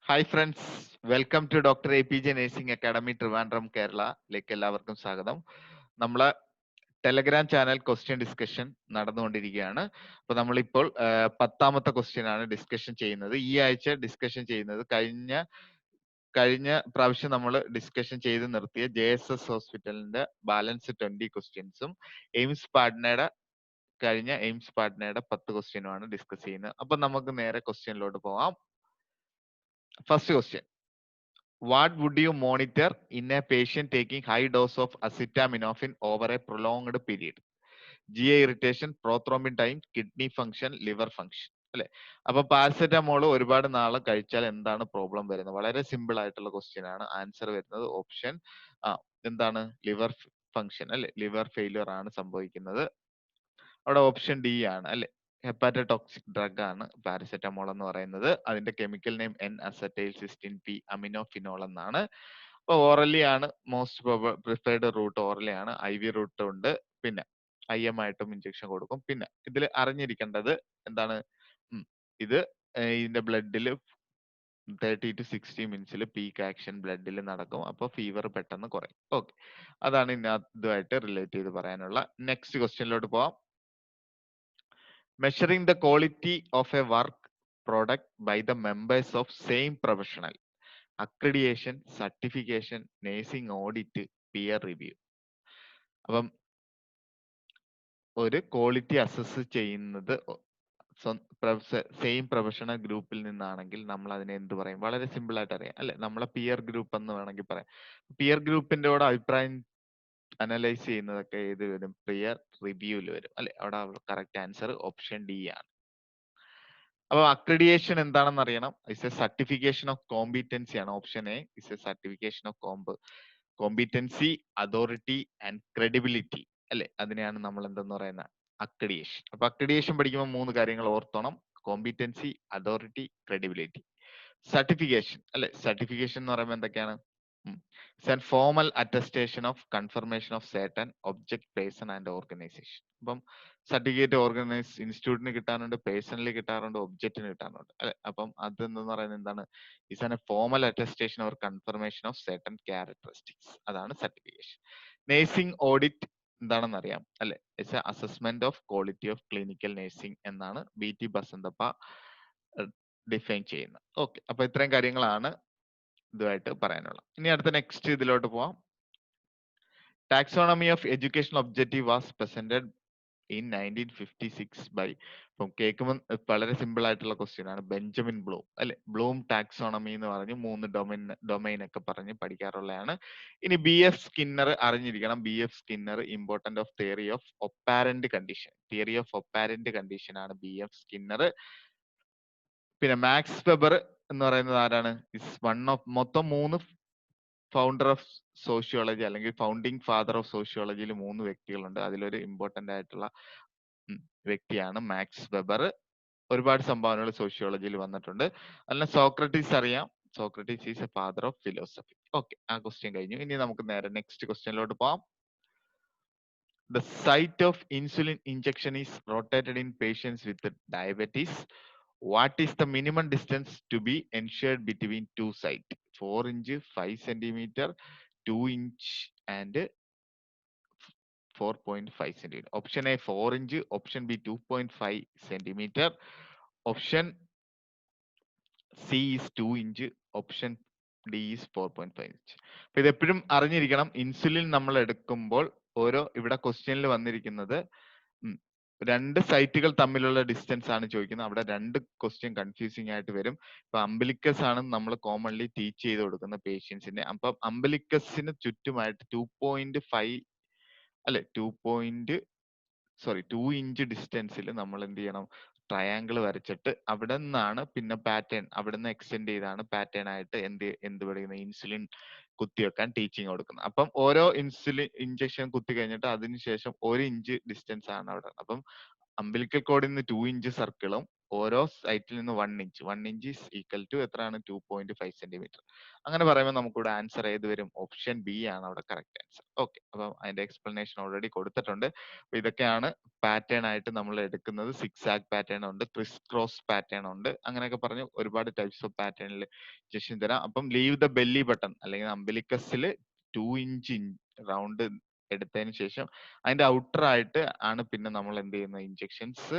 Hi friends, welcome to doctor APJ nursing academy Trivandrum കേരളയിലേക്ക് എല്ലാവർക്കും സ്വാഗതം. നമ്മളെ ടെലഗ്രാം ചാനൽ ക്വസ്റ്റ്യൻ ഡിസ്കഷൻ നടന്നുകൊണ്ടിരിക്കുകയാണ്. അപ്പോൾ നമ്മളിപ്പോൾ 10ാമത്തെ ക്വസ്റ്റ്യൻ ആണ് ഡിസ്കഷൻ ചെയ്യുന്നത്. ഈ ആഴ്ച ഡിസ്കഷൻ ചെയ്യുന്നത് കഴിഞ്ഞ കഴിഞ്ഞ പ്രാവശ്യം നമ്മൾ ഡിസ്കഷൻ ചെയ്ത് നിർത്തിയ JSS ഹോസ്പിറ്റലിന്റെ ബാലൻസ് 20 ക്വസ്റ്റ്യൻസും കഴിഞ്ഞ എയിംസ് പാട്നയുടെ 10 ക്വസ്റ്റ്യനുമാണ് ഡിസ്കസ് ചെയ്യുന്നത്. അപ്പൊ നമുക്ക് നേരെ ക്വസ്റ്റ്യനിലോട്ട് പോകാം. First question: What would you monitor in a patient taking high dose of acetaminophen over a prolonged period? GI irritation, prothrombin time, kidney function, liver function. അല്ലെ? അപ്പൊ പാരസെറ്റമോൾ ഒരുപാട് നാളെ കഴിച്ചാൽ എന്താണ് പ്രോബ്ലം വരുന്നത്? വളരെ സിമ്പിൾ ആയിട്ടുള്ള ക്വസ്റ്റ്യൻ ആണ്. ആൻസർ വരുന്നത് ഓപ്ഷൻ എന്താണ്? ലിവർ ഫംഗ്ഷൻ അല്ലെ? ലിവർ ഫെയിലിയർ ആണ് സംഭവിക്കുന്നത്. അവിടെ ഓപ്ഷൻ ഡി ആണ് അല്ലെ? ഹെപ്പാറ്റോടോക്സിക് ഡ്രഗ് ആണ് പാരസെറ്റമോൾ എന്ന് പറയുന്നത്. അതിന്റെ chemical name N acetyl cystine P അമിനോഫിനോൾ എന്നാണ്. അപ്പൊ ഓറലി ആണ് മോസ്റ്റ് പ്രിഫേർഡ് റൂട്ട്. ഓറലി ആണ്. IV റൂട്ട് ഉണ്ട്. പിന്നെ IM ആയിട്ടും ഇഞ്ചക്ഷൻ കൊടുക്കും. പിന്നെ ഇതിൽ അറിഞ്ഞിരിക്കേണ്ടത് എന്താണ്? ഇത് ഇതിന്റെ ബ്ലഡിൽ 30 to 60 മിനിറ്റ്സിൽ പീക്ക് ആക്ഷൻ ബ്ലഡിൽ നടക്കും. അപ്പൊ ഫീവർ പെട്ടെന്ന് കുറയും. ഓക്കെ, അതാണ് ഇതുമായിട്ട് റിലേറ്റ് ചെയ്ത് പറയാനുള്ള. നെക്സ്റ്റ് ക്വസ്റ്റ്യനിലോട്ട് പോവാം. Measuring the quality of a work product by the members of same professional. Accreditation, certification, nursing audit, peer review. അപ്പം ഒരു ക്വാളിറ്റി അസസ് ചെയ്യുന്നത് സെയിം പ്രൊഫഷണൽ ഗ്രൂപ്പിൽ നിന്നാണെങ്കിൽ നമ്മൾ അതിനെ എന്ത് പറയും? വളരെ സിമ്പിൾ ആയിട്ട് അറിയാം അല്ലെ? നമ്മളെ പിയർ ഗ്രൂപ്പ് എന്ന് വേണമെങ്കിൽ പറയാം. പിയർ ഗ്രൂപ്പിന്റെ കൂടെ അഭിപ്രായം അനലൈസ് ചെയ്യുന്നതൊക്കെ ഏത് വരും? പിയർ റിവ്യൂവിൽ വരും അല്ലെ? അവിടെ കറക്റ്റ് ആൻസർ ഓപ്ഷൻ ഡി ആണ്. അപ്പൊ അക്രഡിയേഷൻ എന്താണെന്ന് അറിയണം. Is a certification of competency ആണ്. Option a is a certification of competency, authority and credibility അല്ലെ? അതിനെയാണ് നമ്മൾ എന്തെന്ന് പറയുന്നത്? അക്രഡിയേഷൻ. അപ്പൊ അക്രഡിയേഷൻ പഠിക്കുമ്പോൾ 3 കാര്യങ്ങൾ ഓർത്തോണം: കോമ്പിറ്റൻസി, അതോറിറ്റി, ക്രെഡിബിലിറ്റി. സർട്ടിഫിക്കേഷൻ അല്ലെ? സർട്ടിഫിക്കേഷൻ എന്ന് പറയുമ്പോൾ എന്തൊക്കെയാണ്? Formal attestation of confirmation of certain object, person and organisation. അപ്പം സർട്ടിഫിക്കറ്റ് ഇൻസ്റ്റിറ്റ്യൂട്ടിന് കിട്ടാറുണ്ട്, പേഴ്സണലി കിട്ടാറുണ്ട്, ഒബ്ജക്റ്റിന് കിട്ടാറുണ്ട് അല്ലെ? അപ്പം അതെന്ന് പറയുന്നത് എന്താണ്? Is an A formal attestation or confirmation of certain characteristics. അതാണ് സർട്ടിഫിക്കേഷൻ. നേഴ്സിംഗ് ഓഡിറ്റ് എന്താണെന്ന് അറിയാം അല്ലെ? It's A assessment of quality of clinical nursing എന്നാണ് BT ബസന്തപ്പ ഡിഫൈൻ ചെയ്യുന്നത്. ഓക്കെ, അപ്പൊ ഇത്രയും കാര്യങ്ങളാണ് ഇതുമായിട്ട് പറയാനുള്ളത്. ഇനി അടുത്ത നെക്സ്റ്റ് ഇതിലോട്ട് പോവാം. Taxonomy of education objective was presented in 1956 by. ഇപ്പം കേൾക്കുമ്പോൾ വളരെ സിമ്പിൾ ആയിട്ടുള്ള ക്വസ്റ്റ്യൻ ആണ്. ബെഞ്ചമിൻ ബ്ലൂം അല്ലെ? ബ്ലൂം ടാക്സോണമി എന്ന് പറഞ്ഞ് 3 ഡൊമൈൻ ഒക്കെ പറഞ്ഞ് പഠിക്കാറുള്ളതാണ്. ഇനി BF സ്കിന്നർ അറിഞ്ഞിരിക്കണം. BF Skinner important of theory of operant condition. Theory of operant condition ആണ് BF സ്കിന്നർ. പിന്നെ മാക്സ് വെബർ എന്ന് പറയുന്നത് ആരാണ്? ഇസ് വൺ ഓഫ് മൊത്തം 3 ഫൗണ്ടർ ഓഫ് സോഷ്യോളജി അല്ലെങ്കിൽ ഫൗണ്ടിങ് ഫാദർ ഓഫ് സോഷ്യോളജിയിൽ 3 വ്യക്തികളുണ്ട്. അതിലൊരു ഇമ്പോർട്ടന്റ് ആയിട്ടുള്ള വ്യക്തിയാണ് മാക്സ് വെബർ. ഒരുപാട് സംഭാവനകൾ സോഷ്യോളജിയിൽ വന്നിട്ടുണ്ട്. അല്ല, സോക്രട്ടീസ് അറിയാം. Socrates is A father of philosophy. Okay, ആ ക്വസ്റ്റ്യൻ കഴിഞ്ഞു. ഇനി നമുക്ക് നേരെ നെക്സ്റ്റ് ക്വസ്റ്റ്യനിലോട്ട് പോവാം. The site of insulin injection is rotated in patients with diabetes. What is the minimum distance to be ensured between two sites? 4 inch, 5 centimeter, 2 inch and 4.5 centimeter. Option A 4 inch, option B 2.5 centimeter, option C is 2 inch, option D is 4.5 inch. അപ്പൊ ഇത് എപ്പോഴും അറിഞ്ഞിരിക്കണം. Insulin നമ്മൾ എടുക്കുമ്പോൾ ഇവിടെ ക്വസ്റ്റ്യനിൽ വന്നിരിക്കുന്നത് 2 സൈറ്റുകൾ തമ്മിലുള്ള ഡിസ്റ്റൻസ് ആണ് ചോദിക്കുന്നത്. അവിടെ 2 ക്വസ്റ്റ്യൻ കൺഫ്യൂസിംഗ് ആയിട്ട് വരും. ഇപ്പൊ അംബിലിക്കസ് ആണ് നമ്മൾ കോമൺലി ടീച്ച് ചെയ്ത് കൊടുക്കുന്ന പേഷ്യൻസിന്. അപ്പം അംബിലിക്കസിന് ചുറ്റുമായിട്ട് 2.5 അല്ലെ 2 ഇഞ്ച് ഡിസ്റ്റൻസിൽ നമ്മൾ എന്ത് ചെയ്യണം? ട്രയാങ്കിൾ വരച്ചിട്ട് അവിടെ നിന്നാണ് പിന്നെ പാറ്റേൺ അവിടെ നിന്ന് എക്സ്റ്റെൻഡ് ചെയ്താണ് പാറ്റേൺ ആയിട്ട് എന്ത് പഠിക്കുന്നത്? ഇൻസുലിൻ കുത്തിവെക്കാൻ ടീച്ചിങ് കൊടുക്കുന്നത്. അപ്പം ഓരോ ഇൻസുലിൻ ഇഞ്ചക്ഷൻ കുത്തി കഴിഞ്ഞിട്ട് അതിനുശേഷം 1 ഇഞ്ച് ഡിസ്റ്റൻസ് ആണ് അവിടെ. അപ്പം അംബിലിക്കൽ കോഡിൽ നിന്ന് 2 ഇഞ്ച് സർക്കിളും ഓരോ സൈറ്റിൽ നിന്ന് 1 inch. 1 inch is equal to എത്രയാണ്? 2.5 സെന്റിമീറ്റർ. അങ്ങനെ പറയുമ്പോൾ നമുക്കിവിടെ ആൻസർ ഏത് വരും? ഓപ്ഷൻ ബി ആണ് അവിടെ കറക്റ്റ് ആൻസർ. ഓക്കെ, അപ്പം അതിന്റെ എക്സ്പ്ലനേഷൻ ഓൾറെഡി കൊടുത്തിട്ടുണ്ട്. അപ്പൊ ഇതൊക്കെയാണ് പാറ്റേൺ ആയിട്ട് നമ്മൾ എടുക്കുന്നത്. സിക്സ് ആഗ് പാറ്റേൺ ഉണ്ട്, ക്രിസ് ക്രോസ് പാറ്റേൺ ഉണ്ട്, അങ്ങനെയൊക്കെ പറഞ്ഞ് ഒരുപാട് ടൈപ്സ് ഓഫ് പാറ്റേണിൽ ജസ്റ്റ് തരാം. അപ്പം ലീവ് ദ ബെല്ലി ബട്ടൺ അല്ലെങ്കിൽ അംബിലിക്കസിൽ 2 ഇഞ്ച് റൗണ്ട് എടുത്തതിന് ശേഷം അതിന്റെ ഔട്ടർ ആയിട്ട് ആണ് പിന്നെ നമ്മൾ എന്ത് ചെയ്യുന്ന ഇഞ്ചെക്ഷൻസ്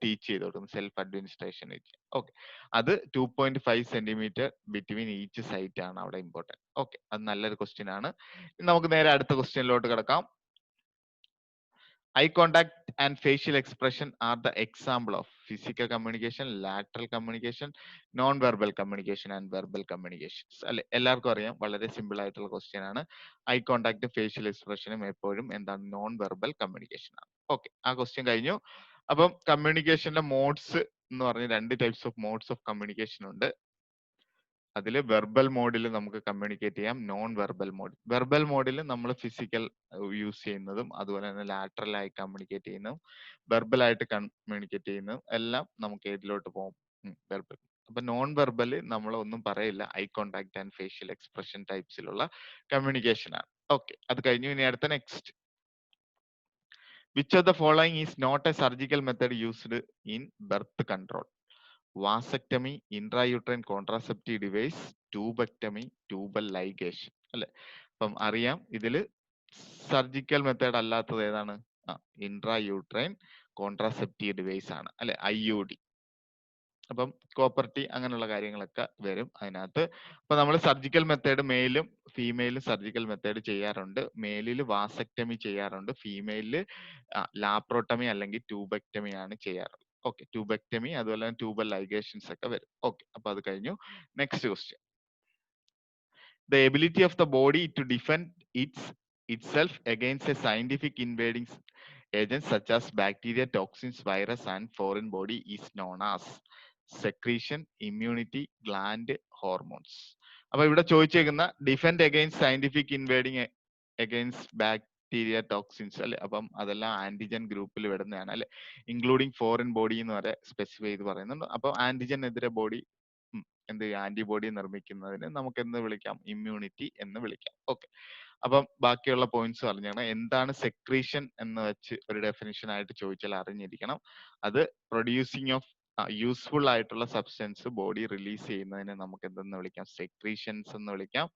ടീച്ച് ചെയ്ത് കൊടുക്കുന്നത്, സെൽഫ് അഡ്മിനിസ്ട്രേഷൻ. ഓക്കെ, അത് 2.5 സെന്റിമീറ്റർ ബിറ്റ്വീൻ ഈച്ച് സൈറ്റ് ആണ് അവിടെ ഇമ്പോർട്ടൻറ്റ്. ഓക്കെ, അത് നല്ലൊരു ക്വസ്റ്റ്യൻ ആണ്. ഇനി നമുക്ക് നേരെ അടുത്ത ക്വസ്റ്റ്യനിലോട്ട് കിടക്കാം. Eye contact and facial expression are the example of physical communication, lateral communication, non-verbal communication and verbal communications. അല്ലെ, എല്ലാവർക്കും അറിയാം, വളരെ സിമ്പിൾ ആയിട്ടുള്ള ക്വസ്റ്റ്യൻ ആണ്. ഐ കോണ്ടാക്ട് ഫേഷ്യൽ എക്സ്പ്രഷനും എപ്പോഴും എന്താണ്? നോൺ വെർബൽ കമ്മ്യൂണിക്കേഷൻ ആണ്. ഓക്കെ, ആ ക്വസ്റ്റ്യൻ കഴിഞ്ഞു. അപ്പം കമ്മ്യൂണിക്കേഷന്റെ മോഡ്സ് എന്ന് പറഞ്ഞ രണ്ട് types of modes of communication ഉണ്ട്. അതിൽ വെർബൽ മോഡിൽ നമുക്ക് കമ്മ്യൂണിക്കേറ്റ് ചെയ്യാം, നോൺ വെർബൽ മോഡ്. വെർബൽ മോഡിൽ നമ്മൾ ഫിസിക്കൽ യൂസ് ചെയ്യുന്നതും അതുപോലെ തന്നെ ലാറ്ററൽ ആയി കമ്മ്യൂണിക്കേറ്റ് ചെയ്യുന്നതും വെർബൽ ആയിട്ട് കമ്മ്യൂണിക്കേറ്റ് ചെയ്യുന്നതും എല്ലാം നമുക്ക് ഏതിലോട്ട് പോകും? വെർബൽ. അപ്പൊ നോൺ വെർബൽ നമ്മൾ ഒന്നും പറയില്ല, eye contact and facial expression ടൈപ്സിലുള്ള കമ്മ്യൂണിക്കേഷൻ ആണ്. ഓക്കെ, അത് കഴിഞ്ഞു. ഇനി അടുത്ത next. Which of the following is not a surgical method used in birth control? Vasectomy, intrauterine contraceptive device, tubectomy, tubal ligation. അല്ലെ, അപ്പം അറിയാം ഇതിൽ സർജിക്കൽ മെത്തേഡ് അല്ലാത്തത് ഏതാണ്? ഇൻട്രായൂട്രൈൻ കോൺട്രാസെപ്റ്റീവ് ഡിവൈസ് ആണ്, അല്ലെ, IUD. അപ്പം കോപ്പർട്ടി അങ്ങനെയുള്ള കാര്യങ്ങളൊക്കെ വരും അതിനകത്ത്. അപ്പൊ നമ്മൾ സർജിക്കൽ മെത്തേഡ് മെയിലും ഫീമെയിലും സർജിക്കൽ മെത്തേഡ് ചെയ്യാറുണ്ട്. മെയിലിൽ വാസക്ടമി ചെയ്യാറുണ്ട്, ഫീമെയിലിൽ ലാപ്രോട്ടമി അല്ലെങ്കിൽ ട്യൂബക്ടമി ആണ് ചെയ്യാറുള്ളത്. ഓക്കെ, ട്യൂബക്ടമി അതുപോലെ തന്നെ ട്യൂബൽ ലൈഗേഷൻസ് ഒക്കെ വരും. ഓക്കെ, അപ്പൊ അത് കഴിഞ്ഞു. Next question. The ability of the body to defend itself against a scientific invading agents such as bacteria, toxins, virus, and foreign body is known as secretion, immunity, gland, hormones. അപ്പൊ ഇവിടെ ചോദിച്ചേക്കുന്ന defend against scientific invading against bacteria, toxins അല്ലെ. അപ്പം അതെല്ലാം antigen ഗ്രൂപ്പിൽ വരുന്നതാണ് അല്ലെ, including foreign body എന്ന് വരെ സ്പെസിഫൈ ചെയ്ത് പറയുന്നുണ്ട്. അപ്പൊ ആന്റിജനെതിരെ ബോഡി എന്ത് ആന്റിബോഡി നിർമ്മിക്കുന്നതിന് നമുക്ക് എന്ത് വിളിക്കാം? ഇമ്മ്യൂണിറ്റി എന്ന് വിളിക്കാം. ഓക്കെ, അപ്പം ബാക്കിയുള്ള പോയിന്റ്സ് പറഞ്ഞാണ്. എന്താണ് സെക്രീഷൻ എന്ന് വെച്ച് ഒരു ഡെഫിനിഷൻ ആയിട്ട് ചോദിച്ചാൽ അറിഞ്ഞിരിക്കണം. അത് പ്രൊഡ്യൂസിങ് ഓഫ് യൂസ്ഫുൾ ആയിട്ടുള്ള സബ്സ്റ്റൻസ് ബോഡി റിലീസ് ചെയ്യുന്നതിനെ നമുക്ക് എന്തെന്ന് വിളിക്കാം? സെക്രീഷൻസ് എന്ന് വിളിക്കാം.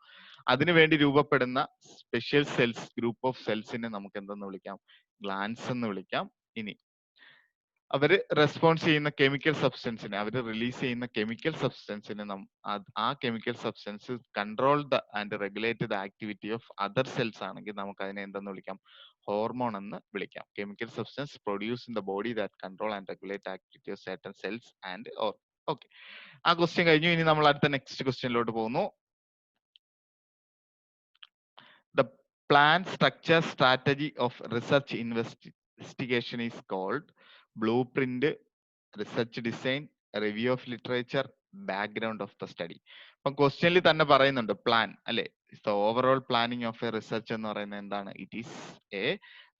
അതിനുവേണ്ടി രൂപപ്പെടുന്ന സ്പെഷ്യൽ സെൽസ്, ഗ്രൂപ്പ് ഓഫ് സെൽസിനെ നമുക്ക് എന്തെന്ന് വിളിക്കാം? ഗ്ലാൻസ് എന്ന് വിളിക്കാം. ഇനി അവര് റെസ്പോൺസ് ചെയ്യുന്ന കെമിക്കൽ സബ്സ്റ്റൻസിനെ, അവര് റിലീസ് ചെയ്യുന്ന കെമിക്കൽ സബ്സ്റ്റൻസിനെ ആ chemical substance control the and regulate the activity of other cells ആണെങ്കിൽ നമുക്ക് അതിനെ എന്തെന്ന് വിളിക്കാം? ഹോർമോൺ എന്ന് വിളിക്കാം. Chemical substance produce in the body that control and regulate activity of certain cells and okay, ആ ക്വസ്റ്റ്യൻ കഴിഞ്ഞു. ഇനി നമ്മൾ അടുത്ത നെക്സ്റ്റ് ക്വസ്റ്റ്യനിലോട്ട് പോകുന്നു. The plan, structure, strategy of research investigation is called blueprint, research design, review of literature, background of the study. അപ്പം ക്വസ്റ്റ്യനിൽ തന്നെ പറയുന്നുണ്ട് പ്ലാൻ അല്ലെ. Overall planning of A research എന്ന് പറയുന്നത് എന്താണ്? It is A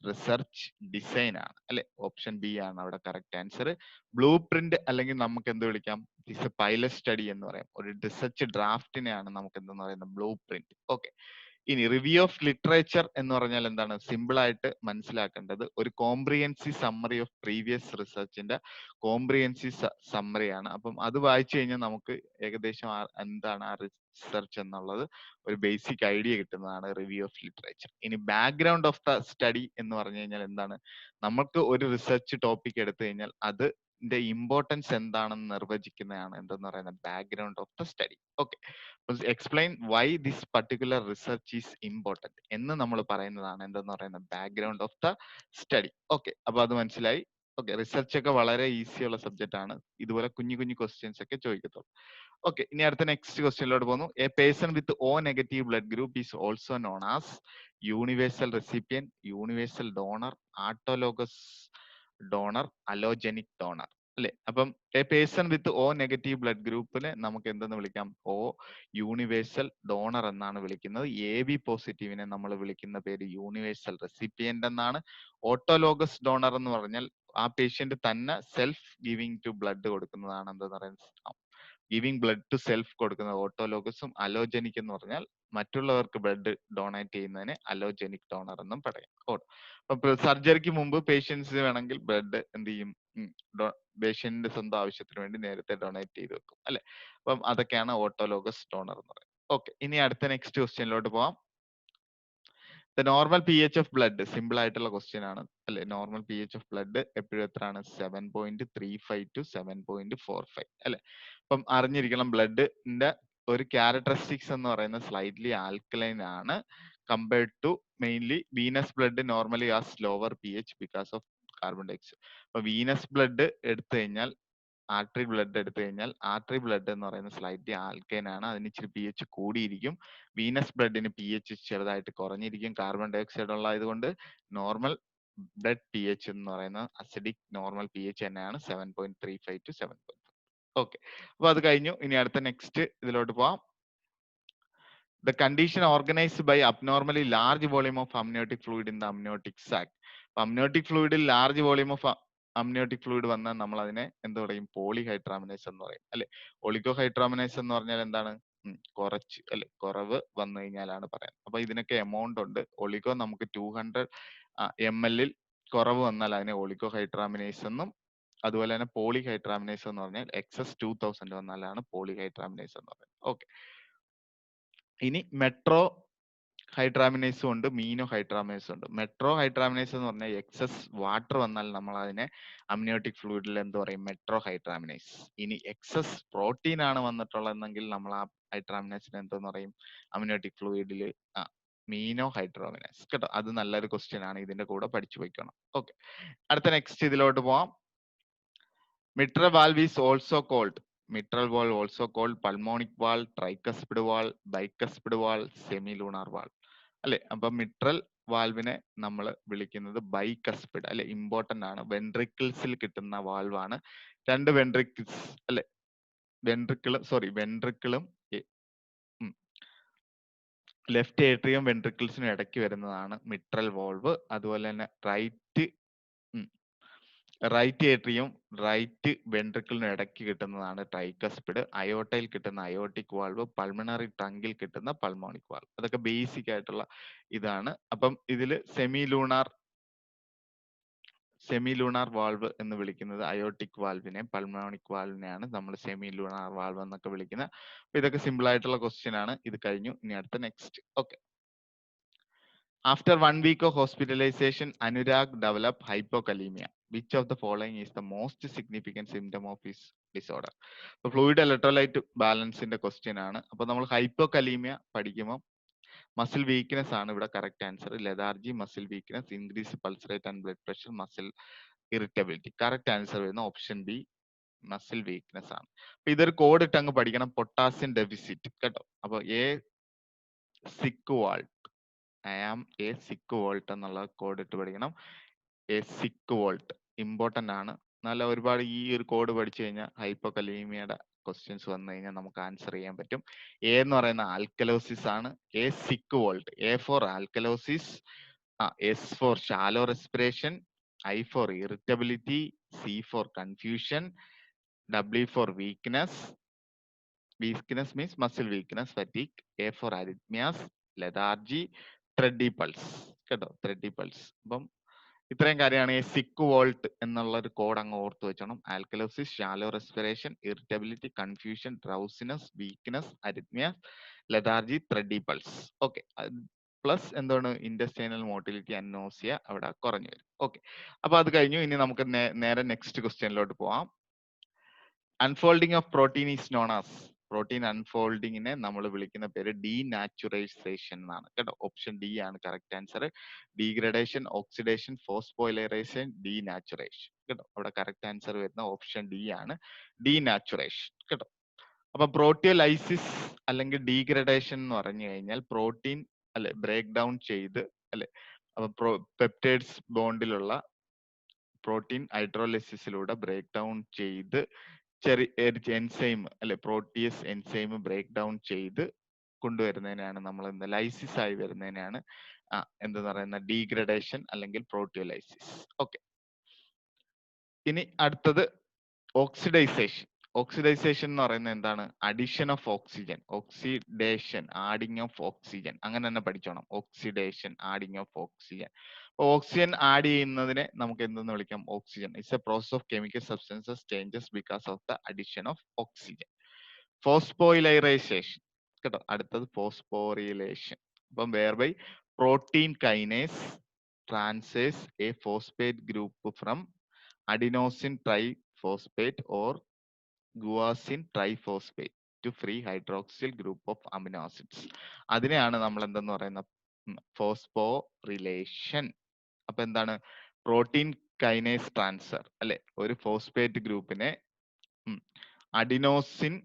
research design ആണ് അല്ലെ. ഓപ്ഷൻ ബി ആണ് അവിടെ കറക്റ്റ് ആൻസർ. ബ്ലൂ പ്രിന്റ് അല്ലെങ്കിൽ നമുക്ക് എന്ത് വിളിക്കാം? It is a pilot study എന്ന് പറയാം. ഒരു റിസർച്ച് ഡ്രാഫ്റ്റിനെയാണ് നമുക്ക് എന്തെന്ന് പറയുന്നത്? Blueprint. ഓക്കെ, ഇനി റിവ്യൂ ഓഫ് ലിറ്ററേച്ചർ എന്ന് പറഞ്ഞാൽ എന്താണ്? സിമ്പിൾ ആയിട്ട് മനസ്സിലാക്കേണ്ടത് ഒരു കോംപ്രിഹെൻസീവ് സമ്മറി ഓഫ് പ്രീവിയസ് റിസർച്ചിന്റെ കോംപ്രിഹെൻസീവ് സമ്മറി ആണ്. അപ്പം അത് വായിച്ചു കഴിഞ്ഞാൽ നമുക്ക് ഏകദേശം എന്താണ് ആ റിസർച്ച് എന്നുള്ളത് ഒരു ബേസിക് ഐഡിയ കിട്ടുന്നതാണ് റിവ്യൂ ഓഫ് ലിറ്ററേച്ചർ. ഇനി ബാക്ക്ഗ്രൗണ്ട് ഓഫ് ദ സ്റ്റഡി എന്ന് പറഞ്ഞു കഴിഞ്ഞാൽ എന്താണ്? നമുക്ക് ഒരു റിസർച്ച് ടോപ്പിക് എടുത്തു കഴിഞ്ഞാൽ അതിന്റെ ഇമ്പോർട്ടൻസ് എന്താണെന്ന് നിർവചിക്കുന്നതാണ് എന്തെന്ന് പറയുന്നത്? Background of the study. Okay, explain why this particular research is important എന്ന് നമ്മൾ പറയുന്നതാണ് എന്തെന്ന് പറയുന്നത്? Background of the study. Okay, അപ്പൊ അത് മനസ്സിലായി. ഓക്കെ, റിസർച്ച് ഒക്കെ വളരെ ഈസി ഉള്ള സബ്ജക്റ്റ് ആണ്. ഇതുപോലെ കുഞ്ഞു കുഞ്ഞു ക്വസ്റ്റ്യൻസ് ഒക്കെ ചോദിക്കത്തുള്ളൂ. ഓക്കെ, ഇനി അടുത്ത നെക്സ്റ്റ് ക്വസ്റ്റ്യനിലോട്ട് പോകുന്നു. A person with O negative blood group is also known as universal recipient, universal donor, autologous donor, allogenic donor അല്ലെ. അപ്പം a person with O negative blood ഗ്രൂപ്പിനെ നമുക്ക് എന്തെന്ന് വിളിക്കാം? O യൂണിവേഴ്സൽ ഡോണർ എന്നാണ് വിളിക്കുന്നത്. AB പോസിറ്റീവിനെ നമ്മൾ വിളിക്കുന്ന പേര് യൂണിവേഴ്സൽ റെസിപ്പിയന്റ് എന്നാണ്. ഓട്ടോലോഗസ് ഡോണർ എന്ന് പറഞ്ഞാൽ ആ പേഷ്യന്റ് തന്നെ സെൽഫ് ഗിവിംഗ് ടു ബ്ലഡ് കൊടുക്കുന്നതാണ് എന്തെന്ന് പറയുന്നത് ഗിവിംഗ് ബ്ലഡ് ടു സെൽഫ് കൊടുക്കുന്നത് ഓട്ടോലോഗസും. അലോജനിക് എന്ന് പറഞ്ഞാൽ മറ്റുള്ളവർക്ക് ബ്ലഡ് ഡൊണേറ്റ് ചെയ്യുന്നതിന് അലോജനിക് ഡോണർ എന്നും പറയാം. അപ്പൊ സർജറിക്ക് മുമ്പ് പേഷ്യൻസ് വേണമെങ്കിൽ ബ്ലഡ് എന്ത് ചെയ്യും, പേഷ്യന്റിന്റെ സ്വന്തം ആവശ്യത്തിന് വേണ്ടി നേരത്തെ ഡൊണേറ്റ് ചെയ്ത് വെക്കും അല്ലെ. അപ്പം അതൊക്കെയാണ് ഓട്ടോലോഗസ് ഡോണർ എന്ന് പറയുന്നത്. ഓക്കെ, ഇനി അടുത്ത നെക്സ്റ്റ് ക്വസ്റ്റ്യനിലോട്ട് പോവാം. The normal P H of blood, simple ആയിട്ടുള്ള ക്വസ്റ്റ്യൻ ആണ് അല്ലെ. Normal P H of blood എപ്പോഴും എത്രയാണ്? 7.35 ടു 7.45 അല്ലെ. അപ്പം അറിഞ്ഞിരിക്കണം ബ്ലഡിന്റെ ഒരു ക്യാരക്ടറിസ്റ്റിക്സ് എന്ന് പറയുന്നത് സ്ലൈറ്റ്ലി ആൽക്കലൈൻ ആണ് compared to mainly venous blood normally ആ slower p h because of carbon dioxide. അപ്പൊ വീനസ് ബ്ലഡ് എടുത്തു കഴിഞ്ഞാൽ ആർട്ടറി ബ്ലഡ് എടുത്തു കഴിഞ്ഞാൽ ആർട്ടറി ബ്ലഡ് എന്ന് പറയുന്നത് സ്ലൈറ്റ്ലി ആൽക്കൈൻ ആണ്, അതിന് ഇച്ചിരി പി എച്ച് കൂടിയിരിക്കും. വീനസ് ബ്ലഡിന് പി എച്ച് ചെറുതായിട്ട് കുറഞ്ഞിരിക്കും, കാർബൺ ഡൈ ഓക്സൈഡ് ഉള്ളതുകൊണ്ട്. നോർമൽ ബ്ലഡ് പി എച്ച് എന്ന് പറയുന്നത് അസിഡിക് നോർമൽ പി എച്ച് തന്നെയാണ് 7.35 ടു 7.5. ഓക്കെ, അപ്പൊ അത് കഴിഞ്ഞു. ഇനി അടുത്ത നെക്സ്റ്റ് ഇതിലോട്ട് പോവാം. The condition organized by abnormally large volume of amniotic fluid in the amniotic sac. Amniotic ഫ്ലൂയിഡിൽ large volume of amniotic fluid വന്നാൽ നമ്മൾ അതിനെ എന്ത് പറയും? പോളിഹൈഡ്രാമിനേസ് എന്ന് പറയും അല്ലെ. ഒളിഗോഹൈഡ്രാമിനേസ് എന്ന് പറഞ്ഞാൽ എന്താണ്? കുറച്ച് അല്ലെ, കുറവ് വന്നു കഴിഞ്ഞാലാണ് പറയുന്നത്. അപ്പൊ ഇതിനൊക്കെ എമൗണ്ട് ഉണ്ട്. ഒളിഗോ നമുക്ക് 200 ml കുറവ് വന്നാൽ അതിനെ ഒളിഗോഹൈഡ്രാമിനേസ് എന്നും, അതുപോലെ തന്നെ പോളിഹൈഡ്രാമിനേസ് എന്ന് പറഞ്ഞാൽ എക്സസ് 2000 വന്നാലാണ് പോളിഹൈഡ്രാമിനേസ് എന്ന് പറയുന്നത്. ഓക്കെ, ഇനി മെട്രോ ഹൈഡ്രാമിനേസും ഉണ്ട്, മീനോ ഹൈഡ്രാമിനേസും ഉണ്ട്. മെട്രോ ഹൈഡ്രാമിനേസ് എന്ന് പറഞ്ഞാൽ എക്സസ് വാട്ടർ വന്നാൽ നമ്മൾ അതിനെ അമ്നിയോട്ടിക് ഫ്ലൂയിഡിൽ എന്ത് പറയും? മെട്രോ ഹൈഡ്രാമിനേസ്. ഇനി എക്സസ് പ്രോട്ടീൻ ആണ് വന്നിട്ടുള്ളതെങ്കിൽ നമ്മൾ ആ ഹൈഡ്രാമിനേസിന് എന്തെന്ന് പറയും? അമ്നിയോട്ടിക് ഫ്ലൂയിഡിൽ മീനോ ഹൈഡ്രാമിനേസ്. കേട്ടോ, അത് നല്ലൊരു ക്വസ്റ്റ്യൻ ആണ്, ഇതിന്റെ കൂടെ പഠിച്ചു വെക്കണം. ഓക്കെ, അടുത്ത നെക്സ്റ്റ് ഇതിലോട്ട് പോവാം. Mitral valve is also called mitral valve, also called pulmonic valve, tricuspid valve, bicuspid valve, semilunar valve. അല്ലെ. അപ്പൊ മിട്രൽ വാൽവിനെ നമ്മൾ വിളിക്കുന്നത് ബൈകസ്പിഡ് അല്ലെ. ഇമ്പോർട്ടന്റ് ആണ്, വെൻട്രിക്കിൾസിൽ കിട്ടുന്ന വാൽവ് ആണ്. രണ്ട് വെൻട്രിക്കിൾസ് അല്ലെ, വെൻട്രിക്കിളും ലെഫ്റ്റ് ഏട്രിയം വെൻട്രിക്കിൾസിനും ഇടയ്ക്ക് വരുന്നതാണ് മിട്രൽ വാൾവ്. അതുപോലെ തന്നെ റൈറ്റ് ഏട്രിയം റൈറ്റ് വെൻട്രിക്കിളിന് ഇടയ്ക്ക് കിട്ടുന്നതാണ് ട്രൈക്കസ്പിഡ്. അയോട്ടയിൽ കിട്ടുന്ന അയോട്ടിക് വാൾവ്, പൾമണറി ട്രങ്കിൽ കിട്ടുന്ന പൾമോണിക് വാൾവ്. അതൊക്കെ ബേസിക് ആയിട്ടുള്ള ഇതാണ്. അപ്പം ഇതിൽ സെമിലൂണാർ വാൾവ് എന്ന് വിളിക്കുന്നത് അയോട്ടിക് വാൽവിനെ, പൾമോണിക് വാൽവിനെയാണ് നമ്മൾ സെമിലൂണാർ വാൾവ് എന്നൊക്കെ വിളിക്കുന്നത്. അപ്പൊ ഇതൊക്കെ സിമ്പിൾ ആയിട്ടുള്ള ക്വസ്റ്റ്യൻ ആണ്. ഇത് കഴിഞ്ഞു. ഇനി അടുത്ത next. Okay, after 1 week of hospitalization, Anurag developed hypokalemia. Which of the following is the most significant symptom of his disorder? അപ്പോൾ ഫ്ലൂയിഡ് ഇലക്ട്രോലൈറ്റ് ബാലൻസിന്റെ ക്വസ്റ്റ്യൻ ആണ്. അപ്പൊ നമ്മൾ ഹൈപ്പോകലീമിയ പഠിക്കുമ്പോൾ മസിൽ വീക്ക്നെസ് ആണ് ഇവിടെ correct answer. ലെതാർജി, muscle weakness, increase pulse rate and blood pressure, muscle irritability. Correct answer വരുന്ന option B, muscle weakness ആണ്. അപ്പൊ ഇതൊരു കോഡ് ഇട്ട് അങ്ങ് പഠിക്കണം, പൊട്ടാസ്യം ഡെഫിസിറ്റ്. കേട്ടോ, അപ്പൊ സിക്ക് Walt, I am a sick volt എന്നുള്ള കോഡ് ഇട്ട് പഠിക്കണം. എ സിക്ക് വോൾട്ട് ഇമ്പോർട്ടന്റ് ആണ്. നല്ല ഒരുപാട് ഈ ഒരു കോഡ് പഠിച്ചു കഴിഞ്ഞാൽ ഹൈപ്പോകലീമിയയുടെ ക്വസ്റ്റ്യൻസ് വന്നു കഴിഞ്ഞാൽ നമുക്ക് ആൻസർ ചെയ്യാൻ പറ്റും. എ എന്ന് പറയുന്ന ആൽക്കലോസിസ് ആണ്. A sick volt, a for alkalosis, s for shallow respiration, I for irritability, c for confusion, ഡബ്ല്യു for weakness. Weakness means muscle weakness, fatigue. A for arrhythmias, lethargy, thready pulse. കേട്ടോ, thready pulse. അപ്പം ഇത്രയും കാര്യമാണ് ഈ സിക്ക് volt എന്നുള്ള ഒരു code അങ്ങ് ഓർത്ത് വെച്ചോണം. Alkalosis, shallow respiration, irritability, confusion, drowsiness, weakness, arrhythmia, lethargy, thready pulse. Okay, plus എന്താണ്? ഇൻഡസ്റ്റൈനൽ മോട്ടിലിറ്റി ആൻഡ് നോസിയ അവിടെ കുറഞ്ഞു വരും. ഓക്കെ, അപ്പൊ അത് കഴിഞ്ഞു. ഇനി നമുക്ക് നേരെ നെക്സ്റ്റ് ക്വസ്റ്റ്യനിലോട്ട് പോവാം. Unfolding of protein is known as, protein അൺഫോൾഡിങ്ങിനെ നമ്മൾ വിളിക്കുന്ന പേര് ഡീനാച്ചുറൈസേഷൻ എന്നാണ്. കേട്ടോ, ഓപ്ഷൻ ഡി ആണ് correct answer. Degradation, oxidation, phosphorylation, denaturation. കേട്ടോ, അവിടെ കറക്റ്റ് ആൻസർ വരുന്ന ഓപ്ഷൻ ഡി ആണ്, ഡീനാച്ചുറേഷൻ. കേട്ടോ, അപ്പൊ പ്രോട്ടിയോലൈസിസ് അല്ലെങ്കിൽ ഡീഗ്രഡേഷൻ എന്ന് പറഞ്ഞു കഴിഞ്ഞാൽ പ്രോട്ടീൻ അല്ലെ ബ്രേക്ക് ഡൗൺ ചെയ്ത് അല്ലെ, അപ്പൊ പെപ്റ്റൈഡ്സ് ബോണ്ടിലുള്ള പ്രോട്ടീൻ ഹൈഡ്രോലിസിസിലൂടെ ബ്രേക്ക് ഡൗൺ ചെയ്ത് ചെറിയ എൻസൈം അല്ലെ, പ്രോട്ടിയസ് എൻസൈം ബ്രേക്ക് ഡൗൺ ചെയ്ത് കൊണ്ടുവരുന്നതിനാണ് നമ്മൾ എന്താ ലൈസിസ് ആയി വരുന്നതിനാണ് എന്താ പറയുന്ന ഡീഗ്രഡേഷൻ അല്ലെങ്കിൽ പ്രോട്ടിയോലൈസിസ്. ഓക്കെ, ഇനി അടുത്തത് ഓക്സിഡൈസേഷൻ. ഓക്സിഡൈസേഷൻ എന്ന് പറയുന്നത് എന്താണ്? Addition of oxygen. Oxidation, adding of oxygen. അങ്ങനെ തന്നെ പഠിച്ചോണം. Oxidation, adding of oxygen. Oxygen add ചെയ്യുന്നതിനെ നമുക്ക് എന്തെന്ന് വിളിക്കാം? Oxygen. It's a process of chemical substances changes because of the addition of oxygen. Phosphorylation കേട്ടോ. അടുത്തത് ഫോസ്ഫോറിലേഷൻ. അപ്പം whereby protein kinase transfers a phosphate group from adenosine triphosphate or guanosine triphosphate to free hydroxyl group of amino acids. അതിനെയാണ് നമ്മൾ എന്തെന്ന് പറയുന്നത്? Phosphorylation. അപ്പൊ എന്താണ്? Protein kinase transfer അല്ലെ, ഒരു ഫോസ്ഫേറ്റ് ഗ്രൂപ്പിനെ അഡിനോസിൻ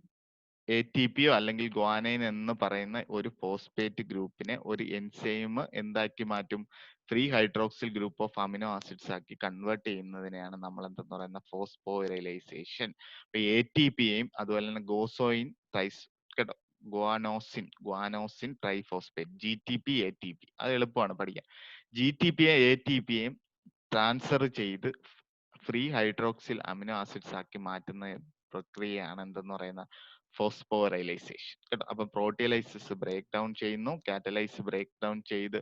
ATP അല്ലെങ്കിൽ ഗ്വാനൈൻ എന്ന് പറയുന്ന ഒരു ഫോസ്ഫേറ്റ് ഗ്രൂപ്പിനെ ഒരു എൻസൈം എന്താക്കി മാറ്റും? Free hydroxyl group of amino acids ആക്കി കൺവേർട്ട് ചെയ്യുന്നതിനെയാണ് നമ്മൾ എന്തെന്ന് പറയുന്ന ഫോസ്ഫോറിലേസേഷൻ. ഇപ്പൊ ATPയെയും അതുപോലെ തന്നെ ഗോസോയിൻ ട്രൈസ് കേട്ടോ, ഗ്വാനോസിൻ ട്രൈഫോസ്ഫേറ്റ് GTP, ATP. അത് എളുപ്പമാണ് പഠിക്കാൻ. GTPയെ ATPയെയും ട്രാൻസ്ഫർ ചെയ്ത് ഫ്രീ ഹൈഡ്രോക്സിൽ അമിനോ ആസിഡ്സ് ആക്കി മാറ്റുന്ന പ്രക്രിയയാണ് എന്തെന്ന് പറയുന്ന ഫോസ്ഫോറൈലേസേഷൻ കേട്ടോ. അപ്പൊ പ്രോട്ടിയലൈസിസ് ബ്രേക്ക് ഡൗൺ ചെയ്യുന്നു, കാറ്റലൈസ് ബ്രേക്ക് ഡൗൺ ചെയ്ത്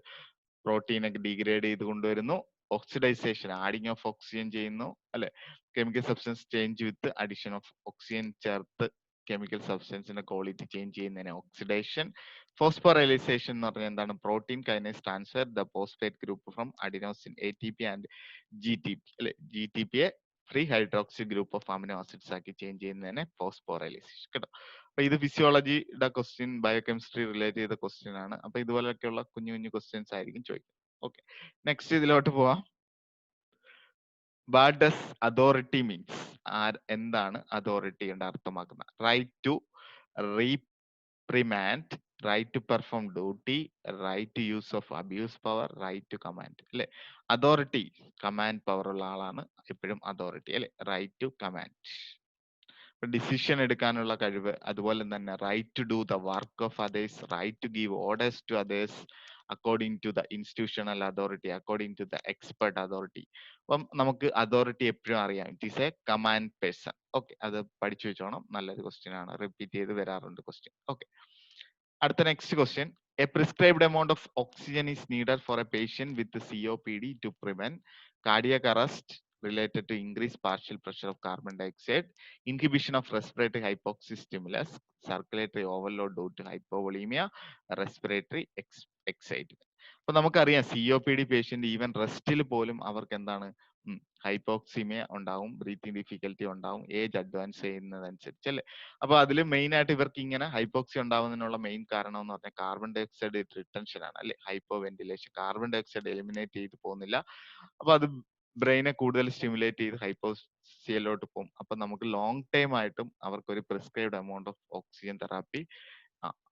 പ്രോട്ടീനൊക്കെ ഡീഗ്രേഡ് ചെയ്ത് കൊണ്ടുവരുന്നു, ഓക്സിഡൈസേഷൻ ആഡിങ് ഓഫ് ഓക്സിജൻ ചെയ്യുന്നു അല്ലെ, chemical substance change with addition of oxygen ചേർത്ത് കെമിക്കൽ സബ്സ്റ്റൻസിന്റെ ക്വാളിറ്റി ചേഞ്ച് ചെയ്യുന്നതിനെ ഓക്സിഡേഷൻ. ഫോസ്ഫോറൈലേസേഷൻ എന്ന് പറഞ്ഞാൽ എന്താണ്? Protein kinase transfer the phosphate group from adenosine ATP and GTP അല്ലെ, GTPയെ free hydroxy group of amino acids ആക്കി ചേഞ്ച് ചെയ്യുന്നതിനെ ഫോസ്ഫോറൈലേസേഷൻ കേട്ടോ. അപ്പൊ ഇത് ഫിസിയോളജിയുടെ ക്വസ്റ്റ്യൻ, ബയോകെമിസ്ട്രി റിലേറ്റ് ചെയ്ത ക്വസ്റ്റ്യൻ ആണ്. അപ്പൊ ഇതുപോലെയൊക്കെയുള്ള കുഞ്ഞു കുഞ്ഞു ക്വസ്റ്റ്യൻസ് ആയിരിക്കും ചോദിക്കുന്നത്. ഓക്കെ, നെക്സ്റ്റ് ഇതിലോട്ട് പോവാം. What does authority means? എന്താണ് അതോറിറ്റി കൊണ്ട് അർത്ഥമാക്കുന്നത്? Right to reprimand, right to perform duty, right to use of abuse power, right to command അല്ലെ. അതോറിറ്റി, കമാൻഡ് പവർ ഉള്ള ആളാണ് എപ്പോഴും അതോറിറ്റി അല്ലെ. റൈറ്റ് ടു കമാൻഡ്, ഡിസിഷൻ എടുക്കാനുള്ള കഴിവ്, അതുപോലെ തന്നെ right to do the work of others, right to give orders to others according to the institutional authority, according to the expert authority. അപ്പം നമുക്ക് അതോറിറ്റി എപ്പോഴും അറിയാം, it is a command person. Okay, അത് പഠിച്ചു വെച്ചോണം, നല്ലൊരു ക്വസ്റ്റ്യൻ ആണ്, repeat ചെയ്ത് വരാറുണ്ട് ക്വസ്റ്റ്യൻ. ഓക്കെ, അടുത്ത next question. A prescribed amount of oxygen is needed for a patient with COPD to prevent cardiac arrest related to increased partial pressure of carbon dioxide, inhibition of respiratory hypoxia stimulus, circulatory overload due to hypovolemia, respiratory excitement. അപ്പൊ നമുക്കറിയാം COPD patient even റെസ്റ്റിൽ പോലും അവർക്ക് എന്താണ്? ഹൈപ്പോക്സിമിയ ഉണ്ടാവും, breathing difficulty ഉണ്ടാവും, age advance ചെയ്യുന്നതനുസരിച്ച് അല്ലെ. അപ്പൊ അതിൽ മെയിൻ ആയിട്ട് ഇവർക്ക് ഇങ്ങനെ ഹൈപ്പോക്സി ഉണ്ടാവുന്നതിനുള്ള മെയിൻ കാരണം എന്ന് പറഞ്ഞാൽ കാർബൺ ഡൈ ഓക്സൈഡ് റിട്ടൻഷൻ ആണ് അല്ലെ, hypoventilation. Carbon dioxide eliminate ചെയ്ത് പോകുന്നില്ല, അപ്പൊ അത് ബ്രെയിനെ കൂടുതൽ സ്റ്റിമുലേറ്റ് ചെയ്ത് ഹൈപ്പോക്സിയയിലോട്ട് പോകും. അപ്പൊ നമുക്ക് ലോങ് ടൈം ആയിട്ടും അവർക്ക് ഒരു prescribed amount of oxygen therapy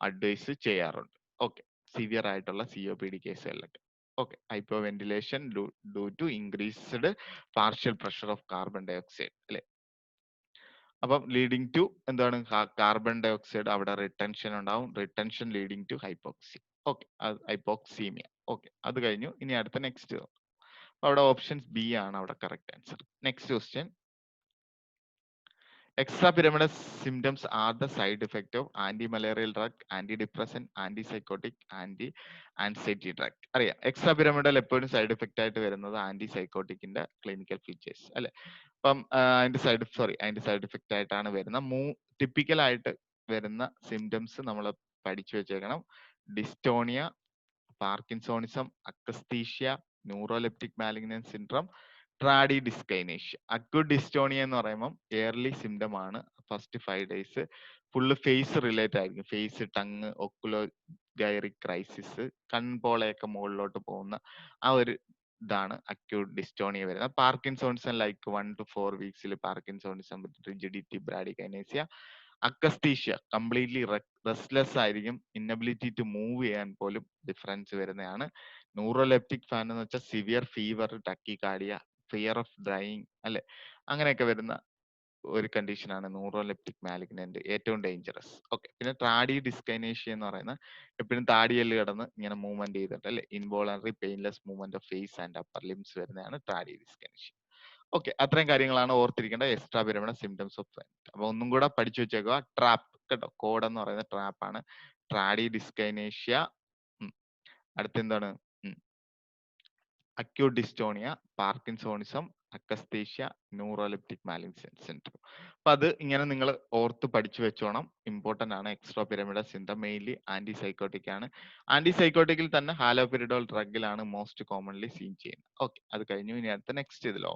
advise ചെയ്യാറുണ്ട്. ഓക്കെ, സിവിയർ ആയിട്ടുള്ള COPD കേസുകളിലൊക്കെ. Okay, hypoventilation due to increased partial pressure of carbon dioxide അല്ലെ. അപ്പം ലീഡിങ് ടു എന്താണ്? കാർബൺ ഡൈ ഓക്സൈഡ് അവിടെ റിട്ടൻഷൻ ഉണ്ടാവും, retention leading to hypoxia. Okay, hypoxaemia. Okay, അത് കഴിഞ്ഞു. ഇനി അടുത്ത നെക്സ്റ്റ്, അവിടെ ഓപ്ഷൻസ് B ആണ് അവിടെ correct answer. Next question. Extra pyramidal symptoms are the side effect of anti-malarial drug, antidepressant, antipsychotic, anti-anxiety drug. അറിയാം, എക്സ്ട്രാ pyramidal എപ്പോഴും സൈഡ് എഫക്റ്റ് ആയിട്ട് വരുന്നത് ആന്റിസൈക്കോട്ടിക്കിന്റെ ക്ലിനിക്കൽ ഫീച്ചേഴ്സ് അല്ലെ. അപ്പം അതിന്റെ സൈഡ് എഫക്റ്റ് ആയിട്ടാണ് വരുന്ന ടിപ്പിക്കൽ ആയിട്ട് വരുന്ന സിംറ്റംസ് നമ്മൾ പഠിച്ചു വെച്ചേക്കണം. Dystonia, parkinsonism, akathisia, neuroleptic malignant syndrome, tardive dyskinesia. Acute dystonia എന്ന് പറയുമ്പോൾ എയർലി സിംറ്റം ആണ്. First 5 days full face related ആയിരിക്കും. Face, tongue, oculogyric crisis, കൺപോളയൊക്കെ മുകളിലോട്ട് പോകുന്ന ആ ഒരു ഇതാണ് അക്യൂട്ട് ഡിസ്റ്റോണിയ വരുന്നത്. Parkinsonism like 1 to 4 weeks parkinsonism with rigidity, bradykinesia. Akathisia completely restless ആയിരിക്കും, ഇന്നബിലിറ്റി ടു മൂവ് ചെയ്യാൻ പോലും ഡിഫറൻസ് വരുന്നതാണ്. ന്യൂറോലെപ്റ്റിക് ഫാൻ എന്ന് വെച്ചാൽ severe fever, tachycardia, fear of drying അല്ലെ, അങ്ങനെയൊക്കെ വരുന്ന ഒരു കണ്ടീഷനാണ് ന്യൂറോലെപ്റ്റിക് മാലിഗ്നന്റ്, ഏറ്റവും ഡേഞ്ചറസ്. ഓക്കെ, പിന്നെ ട്രാഡി ഡിസ്കൈനേഷ്യ എന്ന് പറയുന്ന എപ്പോഴും താടിയെല്ല് കിടന്ന് ഇങ്ങനെ മൂവ്മെന്റ് ചെയ്തിട്ട് അല്ലെ, involuntary painless movement of face and upper limbs വരുന്നതാണ് ട്രാഡി ഡിസ്കൈനേഷ്യ. ഓക്കെ, അത്രയും കാര്യങ്ങളാണ് ഓർത്തിരിക്കേണ്ട extra pyramidal symptoms of fat. അപ്പൊ ഒന്നും കൂടെ പഠിച്ചു വെച്ചേക്കുക. ട്രാപ്പ് കേട്ടോ, കോഡ് എന്ന് പറയുന്നത് ട്രാപ്പ് ആണ്. ട്രാഡി ഡിസ്കൈനേഷ്യ, അടുത്ത എന്താണ്, acute dystonia, parkinsonism, akathisia, neuroleptic malignancy syndrome. അപ്പൊ അത് ഇങ്ങനെ നിങ്ങൾ ഓർത്ത് പഠിച്ചു വെച്ചോണം. ഇമ്പോർട്ടന്റ് ആണ്. Extrapyramidal syndrome mainly antipsychotic ആണ്. ആന്റി സൈക്കോട്ടിക്കിൽ തന്നെ ഹാലോപെരിഡോൾ ഡ്രഗിലാണ് മോസ്റ്റ് കോമൺലി സീൻ ചെയ്യുന്നത്. ഓക്കെ, അത് കഴിഞ്ഞു. ഇനി അടുത്ത നെക്സ്റ്റ് ഇതിലോ,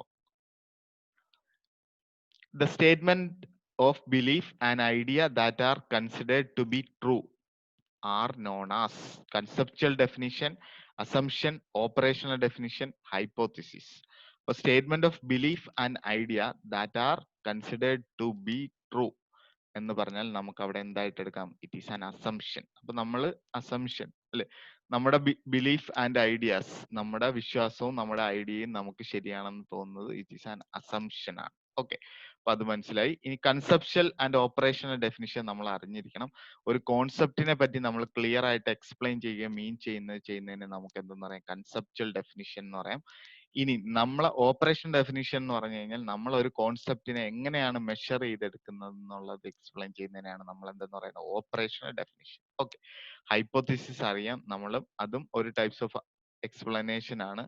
the statement of belief and idea that are considered to be true are known as conceptual definition, assumption, operational definition, hypothesis. A statement of belief and idea that are considered to be true എന്ന് പറഞ്ഞാൽ നമുക്ക് അവിടെ എന്തായിട്ട് എടുക്കാം? It is an assumption. അപ്പൊ നമ്മൾ assumption അല്ലെ, നമ്മുടെ ബിലീഫ് ആൻഡ് ഐഡിയാസ്, നമ്മുടെ വിശ്വാസവും നമ്മുടെ ഐഡിയയും നമുക്ക് ശരിയാണെന്ന് തോന്നുന്നത് ഇറ്റ് ഈസ് ആൻ അസംഷൻ ആണ്. ഓക്കെ, അപ്പൊ അത് മനസ്സിലായി. ഇനി കൺസെപ്ഷ്യൽ ആൻഡ് ഓപ്പറേഷണൽ ഡെഫിനിഷൻ നമ്മൾ അറിഞ്ഞിരിക്കണം. ഒരു കോൺസെപ്റ്റിനെ പറ്റി നമ്മൾ ക്ലിയർ ആയിട്ട് എക്സ്പ്ലെയിൻ ചെയ്യുകയും മീൻ ചെയ്യുന്നതിന് നമുക്ക് എന്തെന്ന് പറയാം? കൺസെപ്ച്വൽ ഡെഫിനിഷൻ എന്ന് പറയാം. ഇനി നമ്മളെ ഓപ്പറേഷൻ ഡെഫിനിഷൻ എന്ന് പറഞ്ഞു കഴിഞ്ഞാൽ നമ്മൾ ഒരു കോൺസെപ്റ്റിനെ എങ്ങനെയാണ് മെഷർ ചെയ്തെടുക്കുന്നത് എന്നുള്ളത് എക്സ്പ്ലെയിൻ ചെയ്യുന്നതിനാണ് നമ്മൾ എന്തെന്ന് പറയുന്നത്? Operational definition. ഓക്കെ, ഹൈപ്പോത്തിസിസ് അറിയാം നമ്മളും, അതും ഒരു ടൈപ്സ് ഓഫ് എക്സ്പ്ലനേഷൻ ആണ്.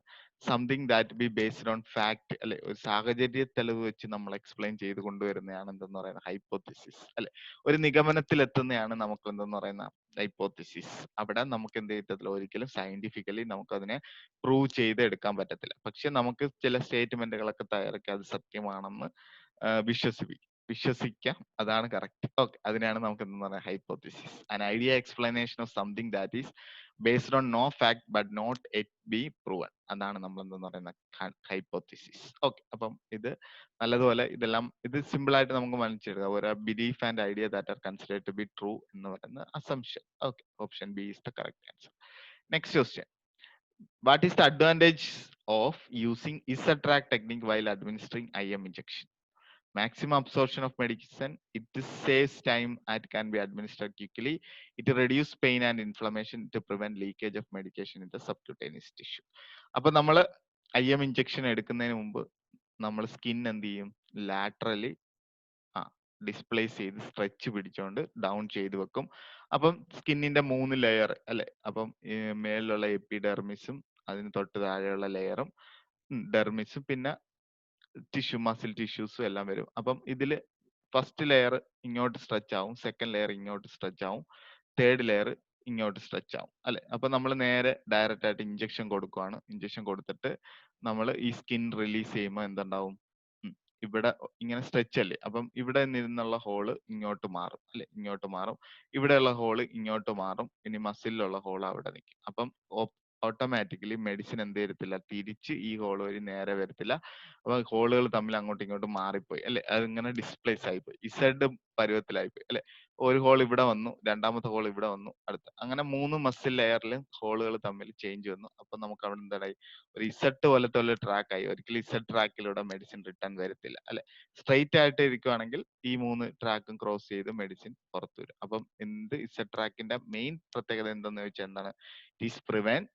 Something that be based on fact അല്ലെ, ഒരു സാഹചര്യ തെളിവ് വെച്ച് നമ്മൾ എക്സ്പ്ലെയിൻ ചെയ്ത് കൊണ്ടുവരുന്നതാണ് എന്തെന്ന് പറയുന്നത്? ഹൈപ്പോത്തിസിസ് അല്ലെ. ഒരു നിഗമനത്തിൽ എത്തുന്നതാണ് നമുക്ക് എന്തെന്ന് പറയുന്ന ഹൈപ്പോത്തിസിസ്. അവിടെ നമുക്ക് എന്ത് ചെയ്യത്തില്ല, ഒരിക്കലും സയന്റിഫിക്കലി നമുക്ക് അതിനെ പ്രൂവ് ചെയ്ത് എടുക്കാൻ പറ്റത്തില്ല. പക്ഷെ നമുക്ക് ചില സ്റ്റേറ്റ്മെന്റുകളൊക്കെ തയ്യാറാക്കി അത് സത്യമാണെന്ന് വിശ്വസിക്കാം. അതാണ് കറക്റ്റ്. ഓക്കെ, അതിനാണ് നമുക്ക് എന്തെന്ന് പറയുക? Hypothesis. An idea explanation of something that is based on no fact but not it be proven. അതാണ് നമ്മൾ എന്തെന്ന് പറയുന്ന ഹൈപ്പോത്തിസിസ്. ഓക്കെ, അപ്പം ഇത് നല്ലതുപോലെ ഇതെല്ലാം ഇത് സിമ്പിൾ ആയിട്ട് നമുക്ക് മനസ്സിലാക്കാം. ഒരു belief and idea that are considered to be true എന്ന് പറയുന്ന assumption. Okay, option B is the correct answer. Next question, what is the advantage of using Isatrack technique while administering IM injection? Maximum absorption of medicine, it saves time and can be administered quickly, it reduces pain and inflammation to prevent leakage of medication in the subcutaneous tissue. അപ്പൊ നമ്മൾ IM injection എടുക്കുന്നതിന് മുമ്പ് നമ്മൾ skin എന്ത് ചെയ്യും? Laterally displace ചെയ്ത് stretch പിടിച്ചുകൊണ്ട് down ചെയ്ത് വെക്കും. അപ്പം സ്കിന്നിന്റെ 3 ലെയർ അല്ലെ, അപ്പം മേളിലുള്ള എപ്പിഡെർമിസും അതിന് തൊട്ട് താഴെയുള്ള ലെയറും ഡെർമിസും പിന്നെ മസിൽ ടിഷ്യൂസും എല്ലാം വരും. അപ്പം ഇതില് ഫസ്റ്റ് ലെയർ ഇങ്ങോട്ട് സ്ട്രെച്ച് ആവും, സെക്കൻഡ് ലെയർ ഇങ്ങോട്ട് സ്ട്രെച്ച് ആവും, തേർഡ് ലെയർ ഇങ്ങോട്ട് സ്ട്രെച്ച് ആവും അല്ലെ. അപ്പൊ നമ്മൾ നേരെ ഡയറക്റ്റ് ആയിട്ട് ഇഞ്ചക്ഷൻ കൊടുക്കുവാണ്. ഇഞ്ചക്ഷൻ കൊടുത്തിട്ട് നമ്മൾ ഈ സ്കിൻ റിലീസ് ചെയ്യുമ്പോൾ എന്തുണ്ടാവും? ഇവിടെ ഇങ്ങനെ സ്ട്രെച്ച് അല്ലേ, അപ്പം ഇവിടെ നിന്നുള്ള ഹോള് ഇങ്ങോട്ട് മാറും അല്ലെ, ഇങ്ങോട്ട് മാറും. ഇവിടെയുള്ള ഹോള് ഇങ്ങോട്ട് മാറും. ഇനി മസിലിലുള്ള ഹോൾ അവിടെ നിൽക്കും. അപ്പം ഓട്ടോമാറ്റിക്കലി മെഡിസിൻ എന്ത് ചെയ്യത്തില്ല, തിരിച്ച് ഈ ഹോൾ വഴി നേരെ വരത്തില്ല. അപ്പൊ ഹോളുകൾ തമ്മിൽ അങ്ങോട്ടും ഇങ്ങോട്ടും മാറിപ്പോയി അല്ലെ, അതിങ്ങനെ ഡിസ്പ്ലേസ് ആയിപ്പോയി, ഇസഡ് പരുവത്തിലായിപ്പോയി അല്ലെ. ഒരു ഹോൾ ഇവിടെ വന്നു, രണ്ടാമത്തെ ഹോൾ ഇവിടെ വന്നു, അടുത്ത അങ്ങനെ 3 മസിൽ ലെയറിലും ഹോളുകൾ തമ്മിൽ ചേഞ്ച് വന്നു. അപ്പൊ നമുക്ക് അവിടെ എന്തായി? ഒരു ഇസഡ് പോലത്തെ ഒരു ട്രാക്ക് ആയി. ഒരിക്കലും ഇസഡ് ട്രാക്കിലൂടെ മെഡിസിൻ റിട്ടേൺ വരത്തില്ല അല്ലെ. സ്ട്രെയിറ്റ് ആയിട്ട് ഇരിക്കുവാണെങ്കിൽ ഈ 3 ട്രാക്കും ക്രോസ് ചെയ്ത് മെഡിസിൻ പുറത്തു വരും. അപ്പം ഇസഡ് ട്രാക്കിന്റെ മെയിൻ പ്രത്യേകത എന്തെന്ന് വെച്ചാൽ എന്താണ്? It is prevent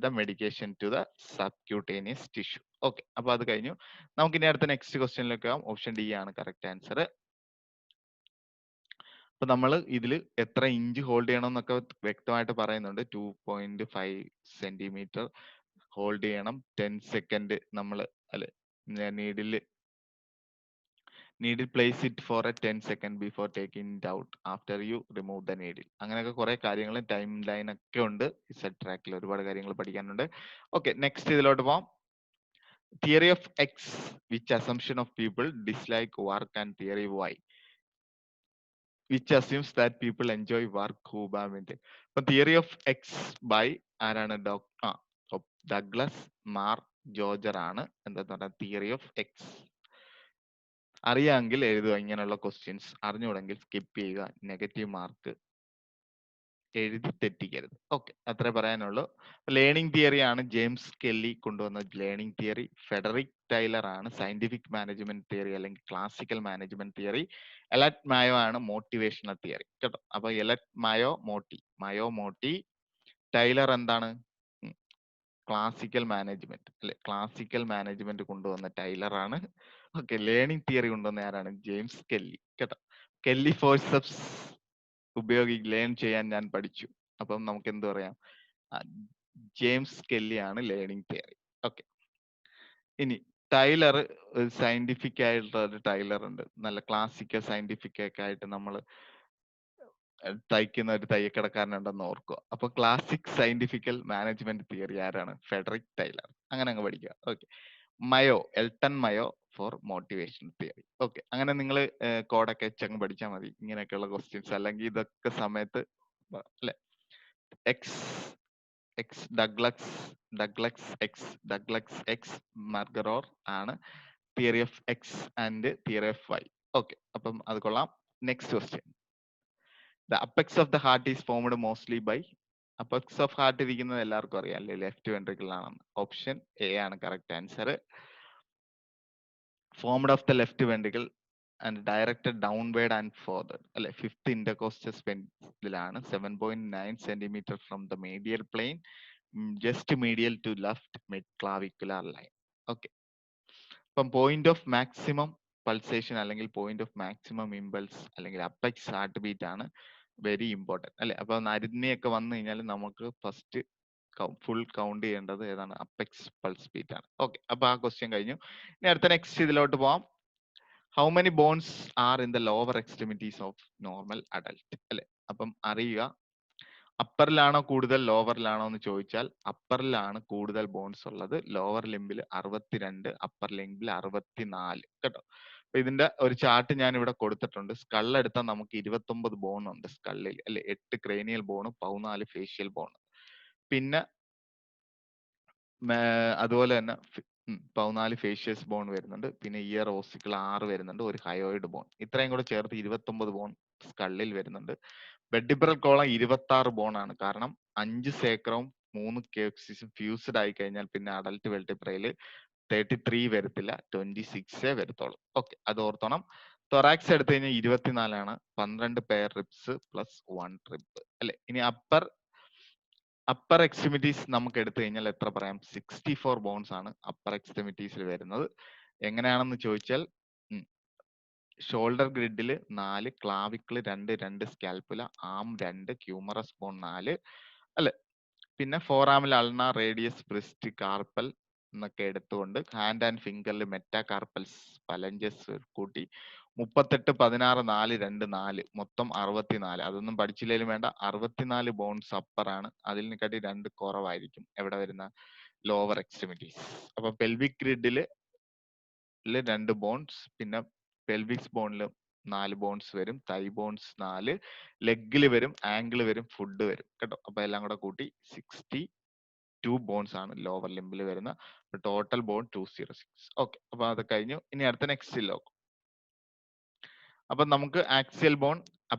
the medication to the subcutaneous tissue. Okay, അപ്പൊ അത് കഴിഞ്ഞു. നമുക്ക് ഇനി അടുത്ത നെക്സ്റ്റ് ക്വസ്റ്റ്യനിലേക്ക് പോകാം. ഓപ്ഷൻ ഡി ആണ് കറക്റ്റ് ആൻസർ. അപ്പൊ നമ്മൾ ഇതിൽ എത്ര ഇഞ്ച് ഹോൾഡ് ചെയ്യണം എന്നൊക്കെ വ്യക്തമായിട്ട് പറയുന്നുണ്ട്. 2.5 സെന്റിമീറ്റർ ഹോൾഡ് ചെയ്യണം. 10 സെക്കൻഡ് നമ്മൾ അല്ലെ needle place it for A 10 second before taking it out after you remove the needle. അങ്ങനെയൊക്കെ കുറെ കാര്യങ്ങൾ ടൈം ലൈൻ ഒക്കെ ഉണ്ട്. ഇസഡ് ട്രാക്കിൽ ഒരുപാട് കാര്യങ്ങൾ പഠിക്കാനുണ്ട്. ഓക്കെ, നെക്സ്റ്റ് ഇതിലോട്ട് പോവാം. Theory of X, which assumption of people dislike work and theory Y, which assumes that people enjoy work who badminton. അപ്പൊ തിയറി ഓഫ് എക്സ് ബൈ ആരാണ്? ഡഗ്ലസ് മാർ ജോർജർ ആണ് എന്താന്ന് പറഞ്ഞാൽ തിയറി ഓഫ് എക്സ്. അറിയാമെങ്കിൽ എഴുതുക ഇങ്ങനെയുള്ള ക്വസ്റ്റ്യൻസ്, അറിഞ്ഞുകൂടെങ്കിൽ skip ചെയ്യുക. നെഗറ്റീവ് മാർക്ക് എഴുതി തെറ്റിക്കരുത്. ഓക്കെ, അത്രേ പറയാനുള്ളൂ. ലേണിംഗ് തിയറി ആണ് ജെയിംസ് കെല്ലി കൊണ്ടുവന്ന ലേണിംഗ് തിയറി. ഫെഡറിക് ടൈലർ ആണ് സയന്റിഫിക് മാനേജ്മെന്റ് തിയറി അല്ലെങ്കിൽ ക്ലാസിക്കൽ മാനേജ്മെന്റ് തിയറി. എലറ്റ് മായോ ആണ് മോട്ടിവേഷണൽ തിയറി കേട്ടോ. അപ്പൊ എലറ്റ് മായോ മോട്ടി ടൈലർ എന്താണ്? ക്ലാസിക്കൽ മാനേജ്മെന്റ് അല്ലെ, ക്ലാസിക്കൽ മാനേജ്മെന്റ് കൊണ്ടുവന്ന ടൈലറാണ്. ഓക്കെ, ലേണിംഗ് തിയറി കൊണ്ടുവന്ന ആരാണ്? James Kelly. കേട്ടോ, കെല്ലി ഫോഴ്സപ്സ് ലേൺ ചെയ്യാൻ ഞാൻ പഠിച്ചു. അപ്പം നമുക്ക് എന്ത് പറയാം? ആ, ജെയിംസ് കെല്ലിയാണ് ലേണിംഗ് തിയറി. ഓക്കെ, ഇനി ടൈലർ സയന്റിഫിക് ആയിട്ടുള്ള ഒരു ടൈലർ ഉണ്ട്, നല്ല ക്ലാസിക്കൽ സയന്റിഫിക് ഒക്കെ ആയിട്ട് നമ്മൾ തയ്ക്കുന്ന ഒരു തയ്യക്കടക്കാരനുണ്ടെന്ന് ഓർക്കുക. അപ്പൊ ക്ലാസിക് സയന്റിഫിക്കൽ മാനേജ്മെന്റ് തിയറി ആരാണ്? Frederick Taylor. അങ്ങനെ അങ്ങ് പഠിക്കുക. Okay, Mayo, Elton Mayo for motivation theory. Okay, അങ്ങനെ നിങ്ങൾ കോഡൊക്കെ വെച്ചങ്ങ് പഠിച്ചാൽ മതി, ഇങ്ങനെയൊക്കെയുള്ള ക്വസ്റ്റ്യൻസ്. അല്ലെങ്കിൽ ഇതൊക്കെ സമയത്ത് അല്ലെ, X X Douglas, Douglas X McGregor ആണ് theory of X and theory of Y. Okay, അപ്പം അത് കൊള്ളാം. Next question. The apex of the heart is formed mostly by. Apex of heart ഇരിക്കുന്നത് എല്ലാവർക്കും അറിയാം അല്ലേ, ലെഫ്റ്റ് വെൻട്രിക്കിൾ ആണെന്ന്. ഓപ്ഷൻ എ ആണ് correct answer. Formed of the left ventricle and directed downward and forward അല്ലെ, ഫിഫ്ത്ത് ഇന്റർകോസ്റ്റസ് വെന്റിലാണ്. 7.9 centimetre from the medial plane, just മീഡിയൽ to left mid clavicular line. Okay, ഇപ്പം point of maximum pulsation അല്ലെങ്കിൽ point of maximum impulse അല്ലെങ്കിൽ apex heart beat ആണ് very important അല്ലെ. അപ്പൊ നരുന്നിയൊക്കെ വന്നു കഴിഞ്ഞാൽ നമുക്ക് ഫസ്റ്റ് ഫുൾ കൗണ്ട് ചെയ്യേണ്ടത് ഏതാണ്? അപ്പെക്സ് പൾസ് ബീറ്റ് ആണ്. ഓക്കെ, അപ്പൊ ആ ക്വസ്റ്റ്യൻ കഴിഞ്ഞു. ഇനി അടുത്ത നെക്സ്റ്റ് ഇതിലോട്ട് പോവാം. How many bones are in the lower extremities of normal adult അല്ലെ. അപ്പം അറിയുക, അപ്പറിലാണോ കൂടുതൽ ലോവറിലാണോ എന്ന് ചോദിച്ചാൽ അപ്പറിലാണ് കൂടുതൽ ബോൺസ് ഉള്ളത്. ലോവർ ലിംബിൽ 62, അപ്പർ ലിംബിൽ 64. കേട്ടോ, അപ്പൊ ഇതിന്റെ ഒരു ചാർട്ട് ഞാൻ ഇവിടെ കൊടുത്തിട്ടുണ്ട്. സ്കൾ എടുത്താൽ നമുക്ക് 29 ബോൺ ഉണ്ട് സ്കള്ളിൽ അല്ലെ, 8 ക്രേനിയൽ ബോൺ, 14 ഫേഷ്യൽ ബോൺ. പിന്നെ അതുപോലെ തന്നെ 14 ഫേഷ്യസ് ബോൺ വരുന്നുണ്ട്. പിന്നെ ഇയർ ഓസിക്കിൾ 6 വരുന്നുണ്ട്, ഒരു ഹയോയിഡ് ബോൺ. ഇത്രയും കൂടെ ചേർത്ത് 29 ബോൺ സ്കള്ളിൽ വരുന്നുണ്ട്. വെർട്ടിബ്രൽ കോളം 26 ബോൺ ആണ്. കാരണം 5 സേക്രവും 3 കേപ്സിസും ഫ്യൂസ്ഡ് ആയി കഴിഞ്ഞാൽ പിന്നെ അഡൽട്ട് വെർട്ടിബ്രയില് 33 വരത്തില്ല, 26 വരത്തുള്ളൂ. ഓക്കെ, അത് ഓർത്തോണം. തൊറാക്സ് എടുത്തു കഴിഞ്ഞാൽ 24 ആണ്, 12 പെയർ റിബ്സ് പ്ലസ് 1 റിബ് അല്ലെ. ഇനി അപ്പർ എക്സ്ട്രിമിറ്റീസ് നമുക്ക് എടുത്തു കഴിഞ്ഞാൽ എത്ര പറയാം? 64 ബോൺസ് ആണ് അപ്പർ എക്സ്ട്രിമിറ്റീസിൽ വരുന്നത്. എങ്ങനെയാണെന്ന് ചോദിച്ചാൽ ഷോൾഡർ ഗ്രിഡിൽ 4, ക്ലാവിക്കിൾ 2 സ്കാൽപ്പുല, ആം 2, ക്യൂമറസ് ബോൺ 4 അല്ലെ. പിന്നെ ഫോറാമിൽ അൾന, റേഡിയസ്, ബ്രിസ്റ്റ്, കാർപ്പൽ എന്നൊക്കെ എടുത്തുകൊണ്ട് ഹാൻഡ് ആൻഡ് ഫിംഗറിൽ മെറ്റാ കാർപ്പൽസ്, പലഞ്ചസ് കൂട്ടി 38, 16, 4, 2, 4 മൊത്തം 64. അതൊന്നും പഠിച്ചില്ലെങ്കിലും വേണ്ട, 64 ബോൺസ് അപ്പർ ആണ്. അതിൽ കാട്ടി 2 കുറവായിരിക്കും എവിടെ വരുന്ന? Lower extremities. അപ്പൊ പെൽവിക് ഗ്രിഡില് 2 ബോൺസ്, പിന്നെ പെൽവിക്സ് ബോണിൽ 4 ബോൺസ് വരും, തൈ ബോൺസ് 4, ലെഗിൽ വരും, ആംഗിൾ വരും, ഫുഡ് വരും. കേട്ടോ, അപ്പൊ എല്ലാം കൂടെ കൂട്ടി 62 ബോൺസ് ആണ് ലോവർ ലിംബിൽ വരുന്ന. Total bone 206. ഓക്കെ, അപ്പൊ അത് കഴിഞ്ഞു. ഇനി അടുത്ത നെക്സ്റ്റ് ലോക്ക്. അപ്പൊ നമുക്ക് ആക്സിയൽ ബോൺ,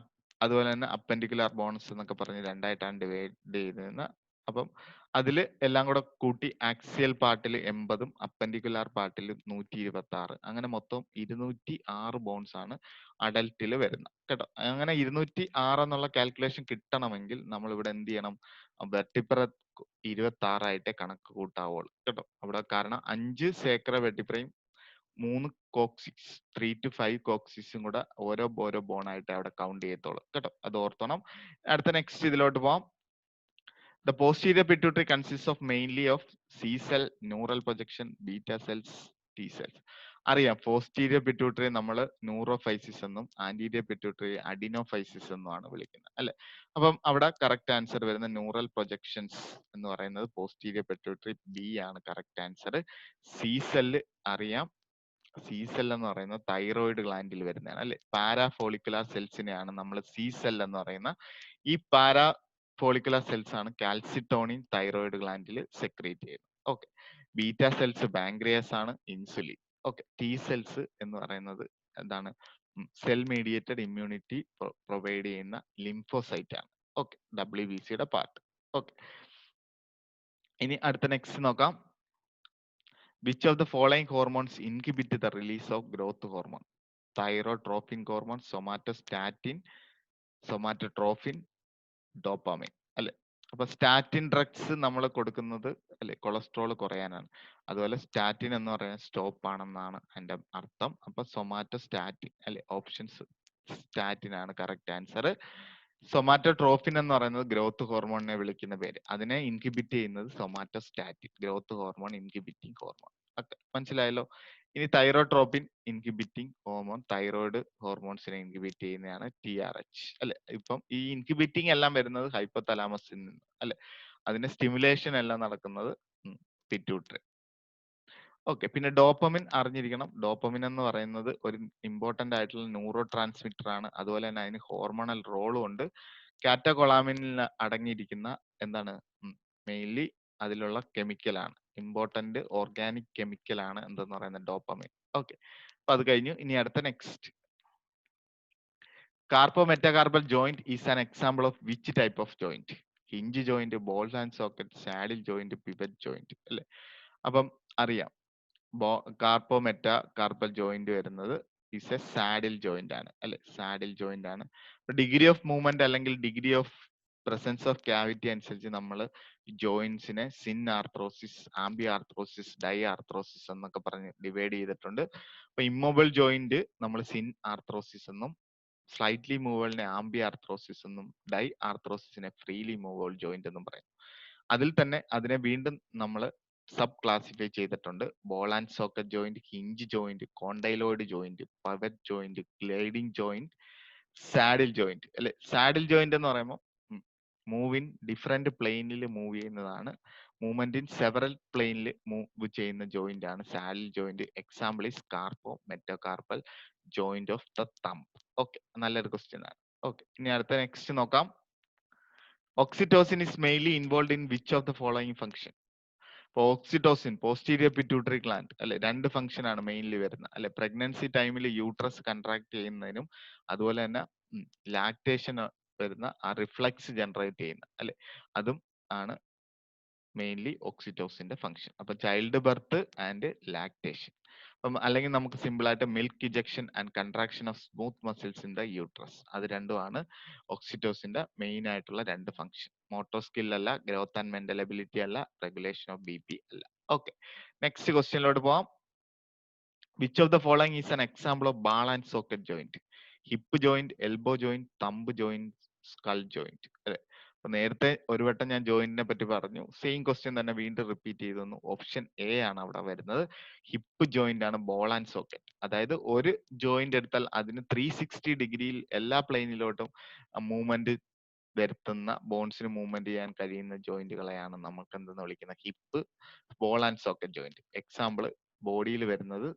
അതുപോലെ തന്നെ അപ്പൻഡിക്കുലാർ ബോൺസ് എന്നൊക്കെ പറഞ്ഞ് രണ്ടായിട്ടാണ് ഡിവൈഡ് ചെയ്തിരുന്നത്. അപ്പം അതിൽ എല്ലാം കൂടെ കൂട്ടി ആക്സിയൽ പാർട്ടിൽ 80ഉം അപ്പൻഡിക്കുലാർ പാർട്ടിൽ 126, അങ്ങനെ മൊത്തം 206 ബോൺസ് ആണ് അഡൽട്ടിൽ വരുന്നത്. കേട്ടോ, അങ്ങനെ 206 എന്നുള്ള കാൽക്കുലേഷൻ കിട്ടണമെങ്കിൽ നമ്മൾ ഇവിടെ എന്ത് ചെയ്യണം? വെർട്ടിബ്ര 26 ആയിട്ടേ കണക്ക് കൂട്ടാവുള്ളൂ. കേട്ടോ, അവിടെ കാരണം 5 സേക്ര വെർട്ടിബ്രയും 3 കോക്സിക്സ്, 3 to 5 കോക്സിക്സും കൂടെ ഓരോ ബോൺ ആയിട്ട് അവിടെ കൗണ്ട് ചെയ്യത്തുള്ളൂ. കേട്ടോ, അത് ഓർത്തോണം. അടുത്ത നെക്സ്റ്റ് ഇതിലോട്ട് പോവാം. The posterior pituitary consists of mainly of C cell, neural projection, beta cells, T cells. അറിയാം, പോസ്റ്റീരിയർ പിറ്റ്യൂട്ടറി നമ്മൾ ന്യൂറോഫൈസിസ് എന്നും ആന്റീരിയർ പിറ്റ്യൂട്ടറി അഡിനോഫൈസിസ് എന്നുമാണ് വിളിക്കുന്നത് അല്ലെ. അപ്പം അവിടെ കറക്റ്റ് ആൻസർ വരുന്ന ന്യൂറൽ പ്രൊജക്ഷൻസ് എന്ന് പറയുന്നത് പോസ്റ്റീരിയർ പിറ്റ്യൂട്ടറി, ബി ആണ് കറക്റ്റ് ആൻസർ. സി സെല്ല് അറിയാം, സി സെൽ എന്ന് പറയുന്നത് തൈറോയിഡ് ഗ്ലാൻഡിൽ വരുന്നതാണ് അല്ലെ. പാരാ ഫോളിക്കുലാർ സെൽസിനെയാണ് നമ്മൾ സി സെൽ എന്ന് പറയുന്ന. ഈ പാരാ ഫോളിക്കുലാർ സെൽസ് ആണ് കാൽസിറ്റോണിൻ തൈറോയിഡ് ഗ്ലാൻഡിൽ സെക്രീറ്റ് ചെയ്യുന്നത്. ഓക്കെ, ബീറ്റ സെൽസ് പാൻക്രിയാസ് ആണ്, ഇൻസുലിൻ. ഓക്കെ, ടി സെൽസ് എന്ന് പറയുന്നത് എന്താണ്? സെൽ മീഡിയേറ്റഡ് ഇമ്മ്യൂണിറ്റി പ്രൊവൈഡ് ചെയ്യുന്ന ലിംഫോസൈറ്റ് ആണ്. ഓക്കെ, WBCയുടെ പാർട്ട്. ഓക്കെ, ഇനി അടുത്ത നെക്സ്റ്റ് നോക്കാം. Which of the following hormones inhibit the release of growth hormone? Thyrotropin hormone, somatostatin, somatotropin, dopamine. അല്ലെ, അപ്പൊ സ്റ്റാറ്റിൻ ഡ്രഗ്സ് നമ്മൾ കൊടുക്കുന്നത് അല്ലെ കൊളസ്ട്രോൾ കുറയാനാണ്. അതുപോലെ സ്റ്റാറ്റിൻ എന്ന് പറയുന്നത് സ്റ്റോപ്പ് ആണെന്നാണ് അതിന്റെ അർത്ഥം. അപ്പൊ സൊമാറ്റോസ്റ്റാറ്റിൻ അല്ലെ, ഓപ്ഷൻസ് സ്റ്റാറ്റിൻ ആണ് കറക്റ്റ് ആൻസർ. സൊമാറ്റോട്രോഫിൻ എന്ന് പറയുന്നത് ഗ്രോത്ത് ഹോർമോണിനെ വിളിക്കുന്ന പേര്. അതിനെ ഇൻഹിബിറ്റ് ചെയ്യുന്നത് somatostatin, growth hormone inhibiting hormone. ഒക്കെ മനസ്സിലായല്ലോ. ഇനി തൈറോട്രോപ്പിൻ ഇൻഹിബിറ്റിംഗ് ഹോർമോൺ, തൈറോയ്ഡ് ഹോർമോൺസിനെ ഇൻഹിബിറ്റ് ചെയ്യുന്നതാണ് TRH അല്ലെ. ഇപ്പം ഈ ഇൻഹിബിറ്റിംഗ് എല്ലാം വരുന്നത് ഹൈപ്പോതലാമസിൽ നിന്ന് അല്ലെ. അതിന്റെ സ്റ്റിമുലേഷൻ എല്ലാം നടക്കുന്നത് പിറ്റ്യൂട്ടറി. ഓക്കെ, പിന്നെ ഡോപ്പമിൻ അറിഞ്ഞിരിക്കണം. ഡോപ്പമിൻ എന്ന് പറയുന്നത് ഒരു ഇമ്പോർട്ടന്റ് ആയിട്ടുള്ള ന്യൂറോ ട്രാൻസ്മിറ്റർ ആണ്. അതുപോലെ തന്നെ അതിന് ഹോർമോണൽ റോളും ഉണ്ട്. കാറ്റകൊളാമിനിൽ അടങ്ങിയിരിക്കുന്ന എന്താണ് മെയിൻലി അതിലുള്ള കെമിക്കലാണ്, ഇമ്പോർട്ടന്റ് ഓർഗാനിക് കെമിക്കലാണ് എന്തെന്ന് പറയുന്നത് ഡോപ്പമിൻ. ഓക്കെ, അപ്പൊ അത് കഴിഞ്ഞു. ഇനി അടുത്ത next, carpometacarpal joint is an example of which type of joint? Hinge joint, ball and socket, saddle joint, pivot joint അല്ലെ. അപ്പം അറിയാം, കാർപ്പോ മെറ്റാ കാർപ്പൽ ജോയിന്റ് വരുന്നത് ഈസ് എ സാഡിൽ ജോയിന്റ് ആണ് അല്ലെ, സാഡിൽ ജോയിന്റ് ആണ്. Degree of movement അല്ലെങ്കിൽ degree of presence of cavity അനുസരിച്ച് നമ്മൾ ജോയിന്റ്സിനെ synarthrosis, amphiarthrosis, diarthrosis എന്നൊക്കെ പറഞ്ഞ് ഡിവൈഡ് ചെയ്തിട്ടുണ്ട്. അപ്പൊ ഇമ്മൊബിൾ ജോയിന്റ് നമ്മൾ സിൻ ആർത്രോസിസ് എന്നും, സ്ലൈറ്റ്ലി മൂവബിളിനെ ആംബി ആർത്രോസിസ് എന്നും, ഡൈ ആർത്രോസിസിനെ ഫ്രീലി മൂവബിൾ ജോയിന്റ് എന്നും പറയും. അതിൽ തന്നെ അതിനെ വീണ്ടും നമ്മൾ സബ് ക്ലാസിഫൈ ചെയ്തിട്ടുണ്ട്. Ball and socket joint, hinge joint, condyloid joint, pivot joint, gliding joint, saddle joint അല്ലെ. സാഡിൽ ജോയിന്റ് എന്ന് പറയുമ്പോൾ മൂവ് ഇൻ ഡിഫറെന്റ് പ്ലെയിനിൽ മൂവ് ചെയ്യുന്നതാണ്. മൂവ്മെന്റ് ഇൻ സെവറൽ പ്ലെയിനിൽ മൂവ് ചെയ്യുന്ന ജോയിന്റ് ആണ് saddle joint. Example is carpometacarpal joint of the thumb. Okay, നല്ലൊരു question ആണ്. ഓക്കെ, ഇനി അടുത്ത നെക്സ്റ്റ് നോക്കാം. Oxytocin is mainly involve in which of the following function? Oxytocin posterior pituitary gland അല്ലെ, രണ്ട് ഫംഗ്ഷൻ ആണ് മെയിൻലി വരുന്നത് അല്ലെ. പ്രഗ്നൻസി ടൈമിൽ യൂട്രസ് കൺട്രാക്ട് ചെയ്യുന്നതിനും അതുപോലെ തന്നെ ലാക്ടേഷൻ വരുന്ന ആ റിഫ്ലക്സ് ജനറേറ്റ് ചെയ്യുന്ന അല്ലെ, അതും ആണ് മെയിൻലി ഓക്സിറ്റോസിന്റെ ഫംഗ്ഷൻ. അപ്പൊ ചൈൽഡ് ബർത്ത് ആൻഡ് ലാക്ടേഷൻ. അപ്പം അല്ലെങ്കിൽ നമുക്ക് സിമ്പിൾ ആയിട്ട് milk ejection and contraction of smooth muscles in the uterus, അത് രണ്ടുമാണ് ഓക്സിറ്റോസിന്റെ മെയിൻ ആയിട്ടുള്ള രണ്ട് ഫംഗ്ഷൻ. മോട്ടോ സ്കിൽ അല്ല, ഗ്രോത്ത് ആൻഡ് മെന്റൽ എബിലിറ്റി അല്ല, റെഗുലേഷൻ ഓഫ് BP അല്ല. ഓക്കെ, നെക്സ്റ്റ് ക്വസ്റ്റ്യനിലോട്ട് പോവാം. Which of the following is an example of ball and socket joint? Hip joint, elbow joint, thumb joint, skull joint അല്ലെ. അപ്പൊ നേരത്തെ ഒരു വട്ടം ഞാൻ ജോയിന്റിനെ പറ്റി പറഞ്ഞു, സെയിം ക്വസ്റ്റ്യൻ തന്നെ വീണ്ടും റിപ്പീറ്റ് ചെയ്തു. ഓപ്ഷൻ എ ആണ് അവിടെ വരുന്നത്. ഹിപ്പ് ജോയിന്റ് ആണ് ബോൾ ആൻഡ് സോക്കറ്റ്. അതായത് ഒരു ജോയിന്റ് എടുത്താൽ അതിന് 360 ഡിഗ്രിയിൽ എല്ലാ പ്ലെയിനിലോട്ടും മൂവ്മെന്റ് വരുത്തുന്ന, ബോൺസിന് മൂവ്മെന്റ് ചെയ്യാൻ കഴിയുന്ന ജോയിന്റുകളെയാണ് നമുക്ക് എന്തെന്ന് വിളിക്കുന്നത്? Hip, ball and socket joint. Example ബോഡിയിൽ വരുന്നത്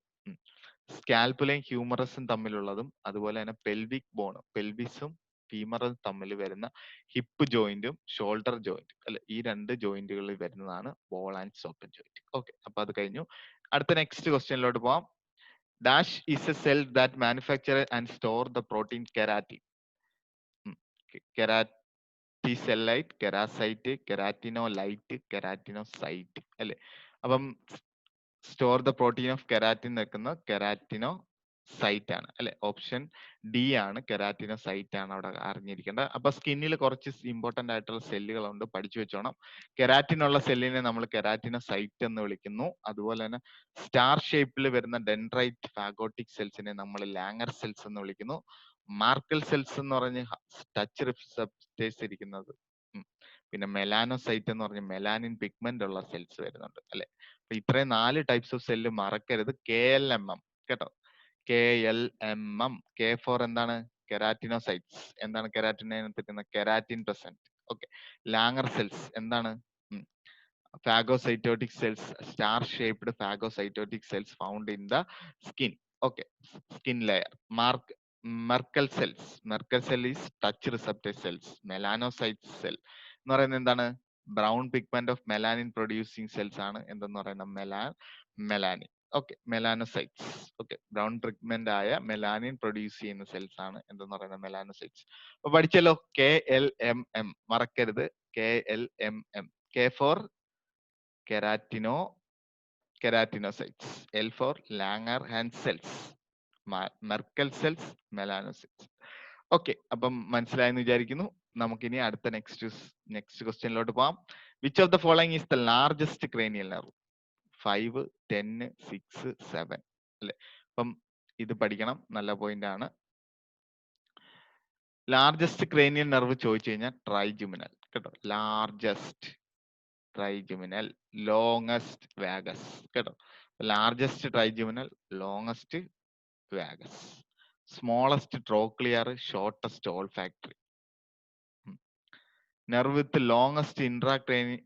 സ്കാൽപ്പുലയും ഹ്യൂമറസും തമ്മിലുള്ളതും അതുപോലെ തന്നെ പെൽവിക് ബോൺ, പെൽവിസും ഫീമറും തമ്മിൽ വരുന്ന ഹിപ്പ് ജോയിന്റും ഷോൾഡർ ജോയിന്റ് അല്ലെ, ഈ രണ്ട് ജോയിന്റുകളിൽ വരുന്നതാണ് ball and socket joint. Okay, അപ്പൊ അത് കഴിഞ്ഞു. അടുത്ത നെക്സ്റ്റ് ക്വസ്റ്റ്യനിലോട്ട് പോവാം. Dash is a cell that manufacture and store the protein keratin. Keratisellite, keracyte, keratinolyte, keratinocyte അല്ലെ. അപ്പം store the protein of keratin നിൽക്കുന്ന കെരാറ്റിനോസൈറ്റ് ആണ് അല്ലെ. ഓപ്ഷൻ ഡി ആണ്, കെരാറ്റിനോസൈറ്റ് ആണ് അവിടെ അറിഞ്ഞിരിക്കേണ്ടത്. അപ്പൊ സ്കിന്നിൽ കുറച്ച് ഇമ്പോർട്ടന്റ് ആയിട്ടുള്ള സെല്ലുകളുണ്ട്, പഠിച്ചു വെച്ചോണം. കെരാറ്റിൻ ഉള്ള സെല്ലിനെ നമ്മൾ കെരാറ്റിനോസൈറ്റ് എന്ന് വിളിക്കുന്നു. അതുപോലെ തന്നെ സ്റ്റാർ ഷേപ്പിൽ വരുന്ന ഡെൻഡ്രൈറ്റ് ഫാഗോട്ടിക് സെൽസിനെ നമ്മൾ ലാങ്ങർ സെൽസ് എന്ന് വിളിക്കുന്നു. മാർക്കൽ സെൽസ് എന്ന് പറഞ്ഞ് ടച്ച് റിസപ്റ്റേഴ്സ് ഇരിക്കുന്നത്, പിന്നെ മെലാനോസൈറ്റ് എന്ന് പറഞ്ഞ് മെലാനിൻ പിഗ്മെന്റ് ഉള്ള സെൽസ് വരുന്നുണ്ട് അല്ലെ. അപ്പൊ ഇത്രയും 4 ടൈപ്സ് ഓഫ് സെല്ല് മറക്കരുത്. KLMM കേട്ടോ, KLMM. കെ ഫോർ എന്താണ്? കെരാറ്റിനോസൈറ്റ്സ്. എന്താണ് കെരാറ്റിനകത്ത്? Keratin present. Okay. Langer cells എന്താണ്? Phagocytotic cells, star shaped phagocytotic cells found in the skin. Okay, skin layer. Merkel cells, Merkel cell is touch receptor cells. Melanocyte cell എന്ന് പറയുന്നത് എന്താണ്? Brown pigment of melanin producing cells ആണ് എന്തെന്ന് പറയുന്നത്? Melanin. Okay, melanocytes. Okay, brown pigment ആയ melanin produce ചെയ്യുന്ന cells ആണ് എന്തെന്ന് പറയുന്നത്? മെലാനോസൈറ്റ്സ്. അപ്പൊ പഠിച്ചല്ലോ, KLMM മറക്കരുത്. KLMM. K for keratinocytes, L for Langerhans cells, Merkel cells, melanocytes. Okay, അപ്പം മനസ്സിലായെന്ന് വിചാരിക്കുന്നു. നമുക്കിനി അടുത്ത നെക്സ്റ്റ് ക്വസ്റ്റ്യനിലോട്ട് പോവാം. Which of the following is the largest cranial nerve? 5, 10, 6, 7 അല്ലെ? അപ്പം ഇത് പഠിക്കണം, നല്ല പോയിന്റ് ആണ്. ലാർജസ്റ്റ് ക്രേനിയൽ നെർവ് ചോദിച്ചു കഴിഞ്ഞാൽ ട്രൈജുമിനൽ കേട്ടോ. ലാർജസ്റ്റ് ട്രൈജുമിനൽ, ലോങ്ങസ്റ്റ് വാഗസ് കേട്ടോ. Largest trigeminal, longest vagus, smallest trochlear, shortest olfactory. Nerve with longest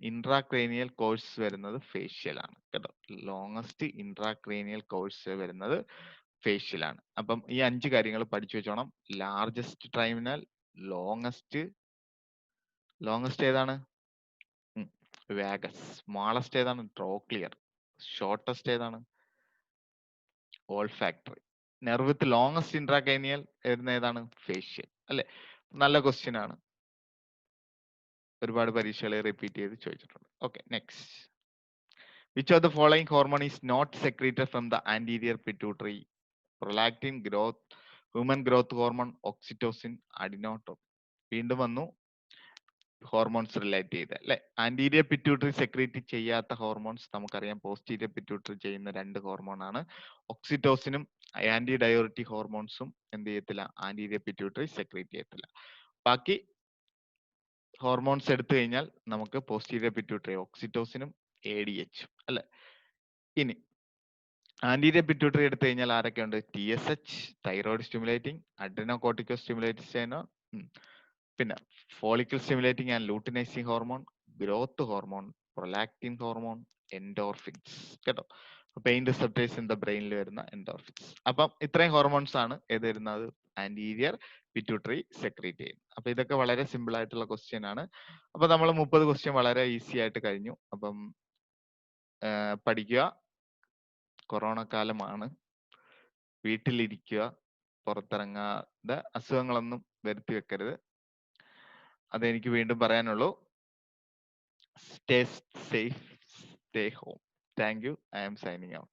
intracranial course വരുന്നത് ഫേഷ്യൽ ആണ് കേട്ടോ. ലോങ്ങസ്റ്റ് ഇൻട്രാക്രേനിയൽ കോഴ്സ് വരുന്നത് ഫേഷ്യൽ ആണ്. അപ്പം ഈ 5 കാര്യങ്ങൾ പഠിച്ചു വെച്ചോണം. ലാർജസ്റ്റ് ട്രൈമിനൽ, ലോങ്ങസ്റ്റ് ഏതാണ്? വാഗസ്. സ്മാളസ്റ്റ് ഏതാണ്? ട്രോക്ലിയർ. ഷോർട്ടസ്റ്റ് ഏതാണ്? Olfactory. Nerve with longest intracranial വരുന്ന ഏതാണ്? ഫേഷ്യൽ അല്ലെ? നല്ല ക്വസ്റ്റ്യൻ ആണ്. ഒരുപാട് പരീക്ഷകളെ റിപ്പീറ്റ് ചെയ്ത് ചോദിച്ചിട്ടുണ്ട്. Okay, next. Which of the following hormone is not secreted from the anterior pituitary? Prolactin, growth, human growth hormone, oxytocin, adenotone. വീണ്ടും വന്നു ഹോർമോൺസ് റിലേറ്റ് ചെയ്ത് അല്ലെ. ആന്റീരിയർ പിറ്റ്യൂട്ടറി സെക്രീറ്റ് ചെയ്യാത്ത ഹോർമോൺസ് നമുക്കറിയാം. പോസ്റ്റീരിയർ പിറ്റ്യൂട്ടറി ചെയ്യുന്ന 2 ഹോർമോൺ ആണ്. ഓക്സിറ്റോസിനും ആന്റി ഡയോറിറ്റിക് ഹോർമോൺസും എന്ത് ചെയ്യത്തില്ല? ആന്റീരിയർ പിറ്റ്യൂട്ടറി സെക്രീറ്റ് ചെയ്യത്തില്ല. ബാക്കി ഹോർമോൺസ് എടുത്തു കഴിഞ്ഞാൽ നമുക്ക് പോസ്റ്റീരിയർ പിറ്റ്യൂട്ടറി, ഓക്സിറ്റോസിനും ADH അല്ലെ. ഇനി ആന്റീരിയർ പിറ്റ്യൂട്ടറി എടുത്തു കഴിഞ്ഞാൽ ആരൊക്കെയുണ്ട്? TSH, തൈറോയ്ഡ് സ്റ്റിമുലേറ്റിംഗ്, അഡ്രിനോകോർട്ടിക്കോ സ്റ്റിമുലേറ്റിംഗ്, പിന്നെ follicle stimulating and luteinising hormone, growth hormone, prolactin hormone, endorphins കേട്ടോ. പെയിൻ റിസപ്റ്റേഴ്സ് ഇൻ ദ ബ്രെയിനിൽ വരുന്ന എൻഡോർഫിൻസ്. അപ്പം ഇത്രയും ഹോർമോൺസ് ആണ് ഏത് വരുന്നത്? ആന്റീരിയർ പിറ്റ്യൂട്ടറി സെക്രീറ്റ് ചെയ്യുന്നത്. അപ്പൊ ഇതൊക്കെ വളരെ സിമ്പിൾ ആയിട്ടുള്ള ക്വസ്റ്റ്യൻ ആണ്. അപ്പൊ നമ്മൾ 30 ക്വസ്റ്റ്യൻ വളരെ ഈസി ആയിട്ട് കഴിഞ്ഞു. അപ്പം പഠിക്കുക. കൊറോണ കാലമാണ്, വീട്ടിലിരിക്കുക, പുറത്തിറങ്ങാതെ അസുഖങ്ങളൊന്നും വരുത്തി വെക്കരുത്. അതെനിക്ക് വീണ്ടും പറയാനുള്ളൂ. Stay safe, stay home. Thank you. I am signing out.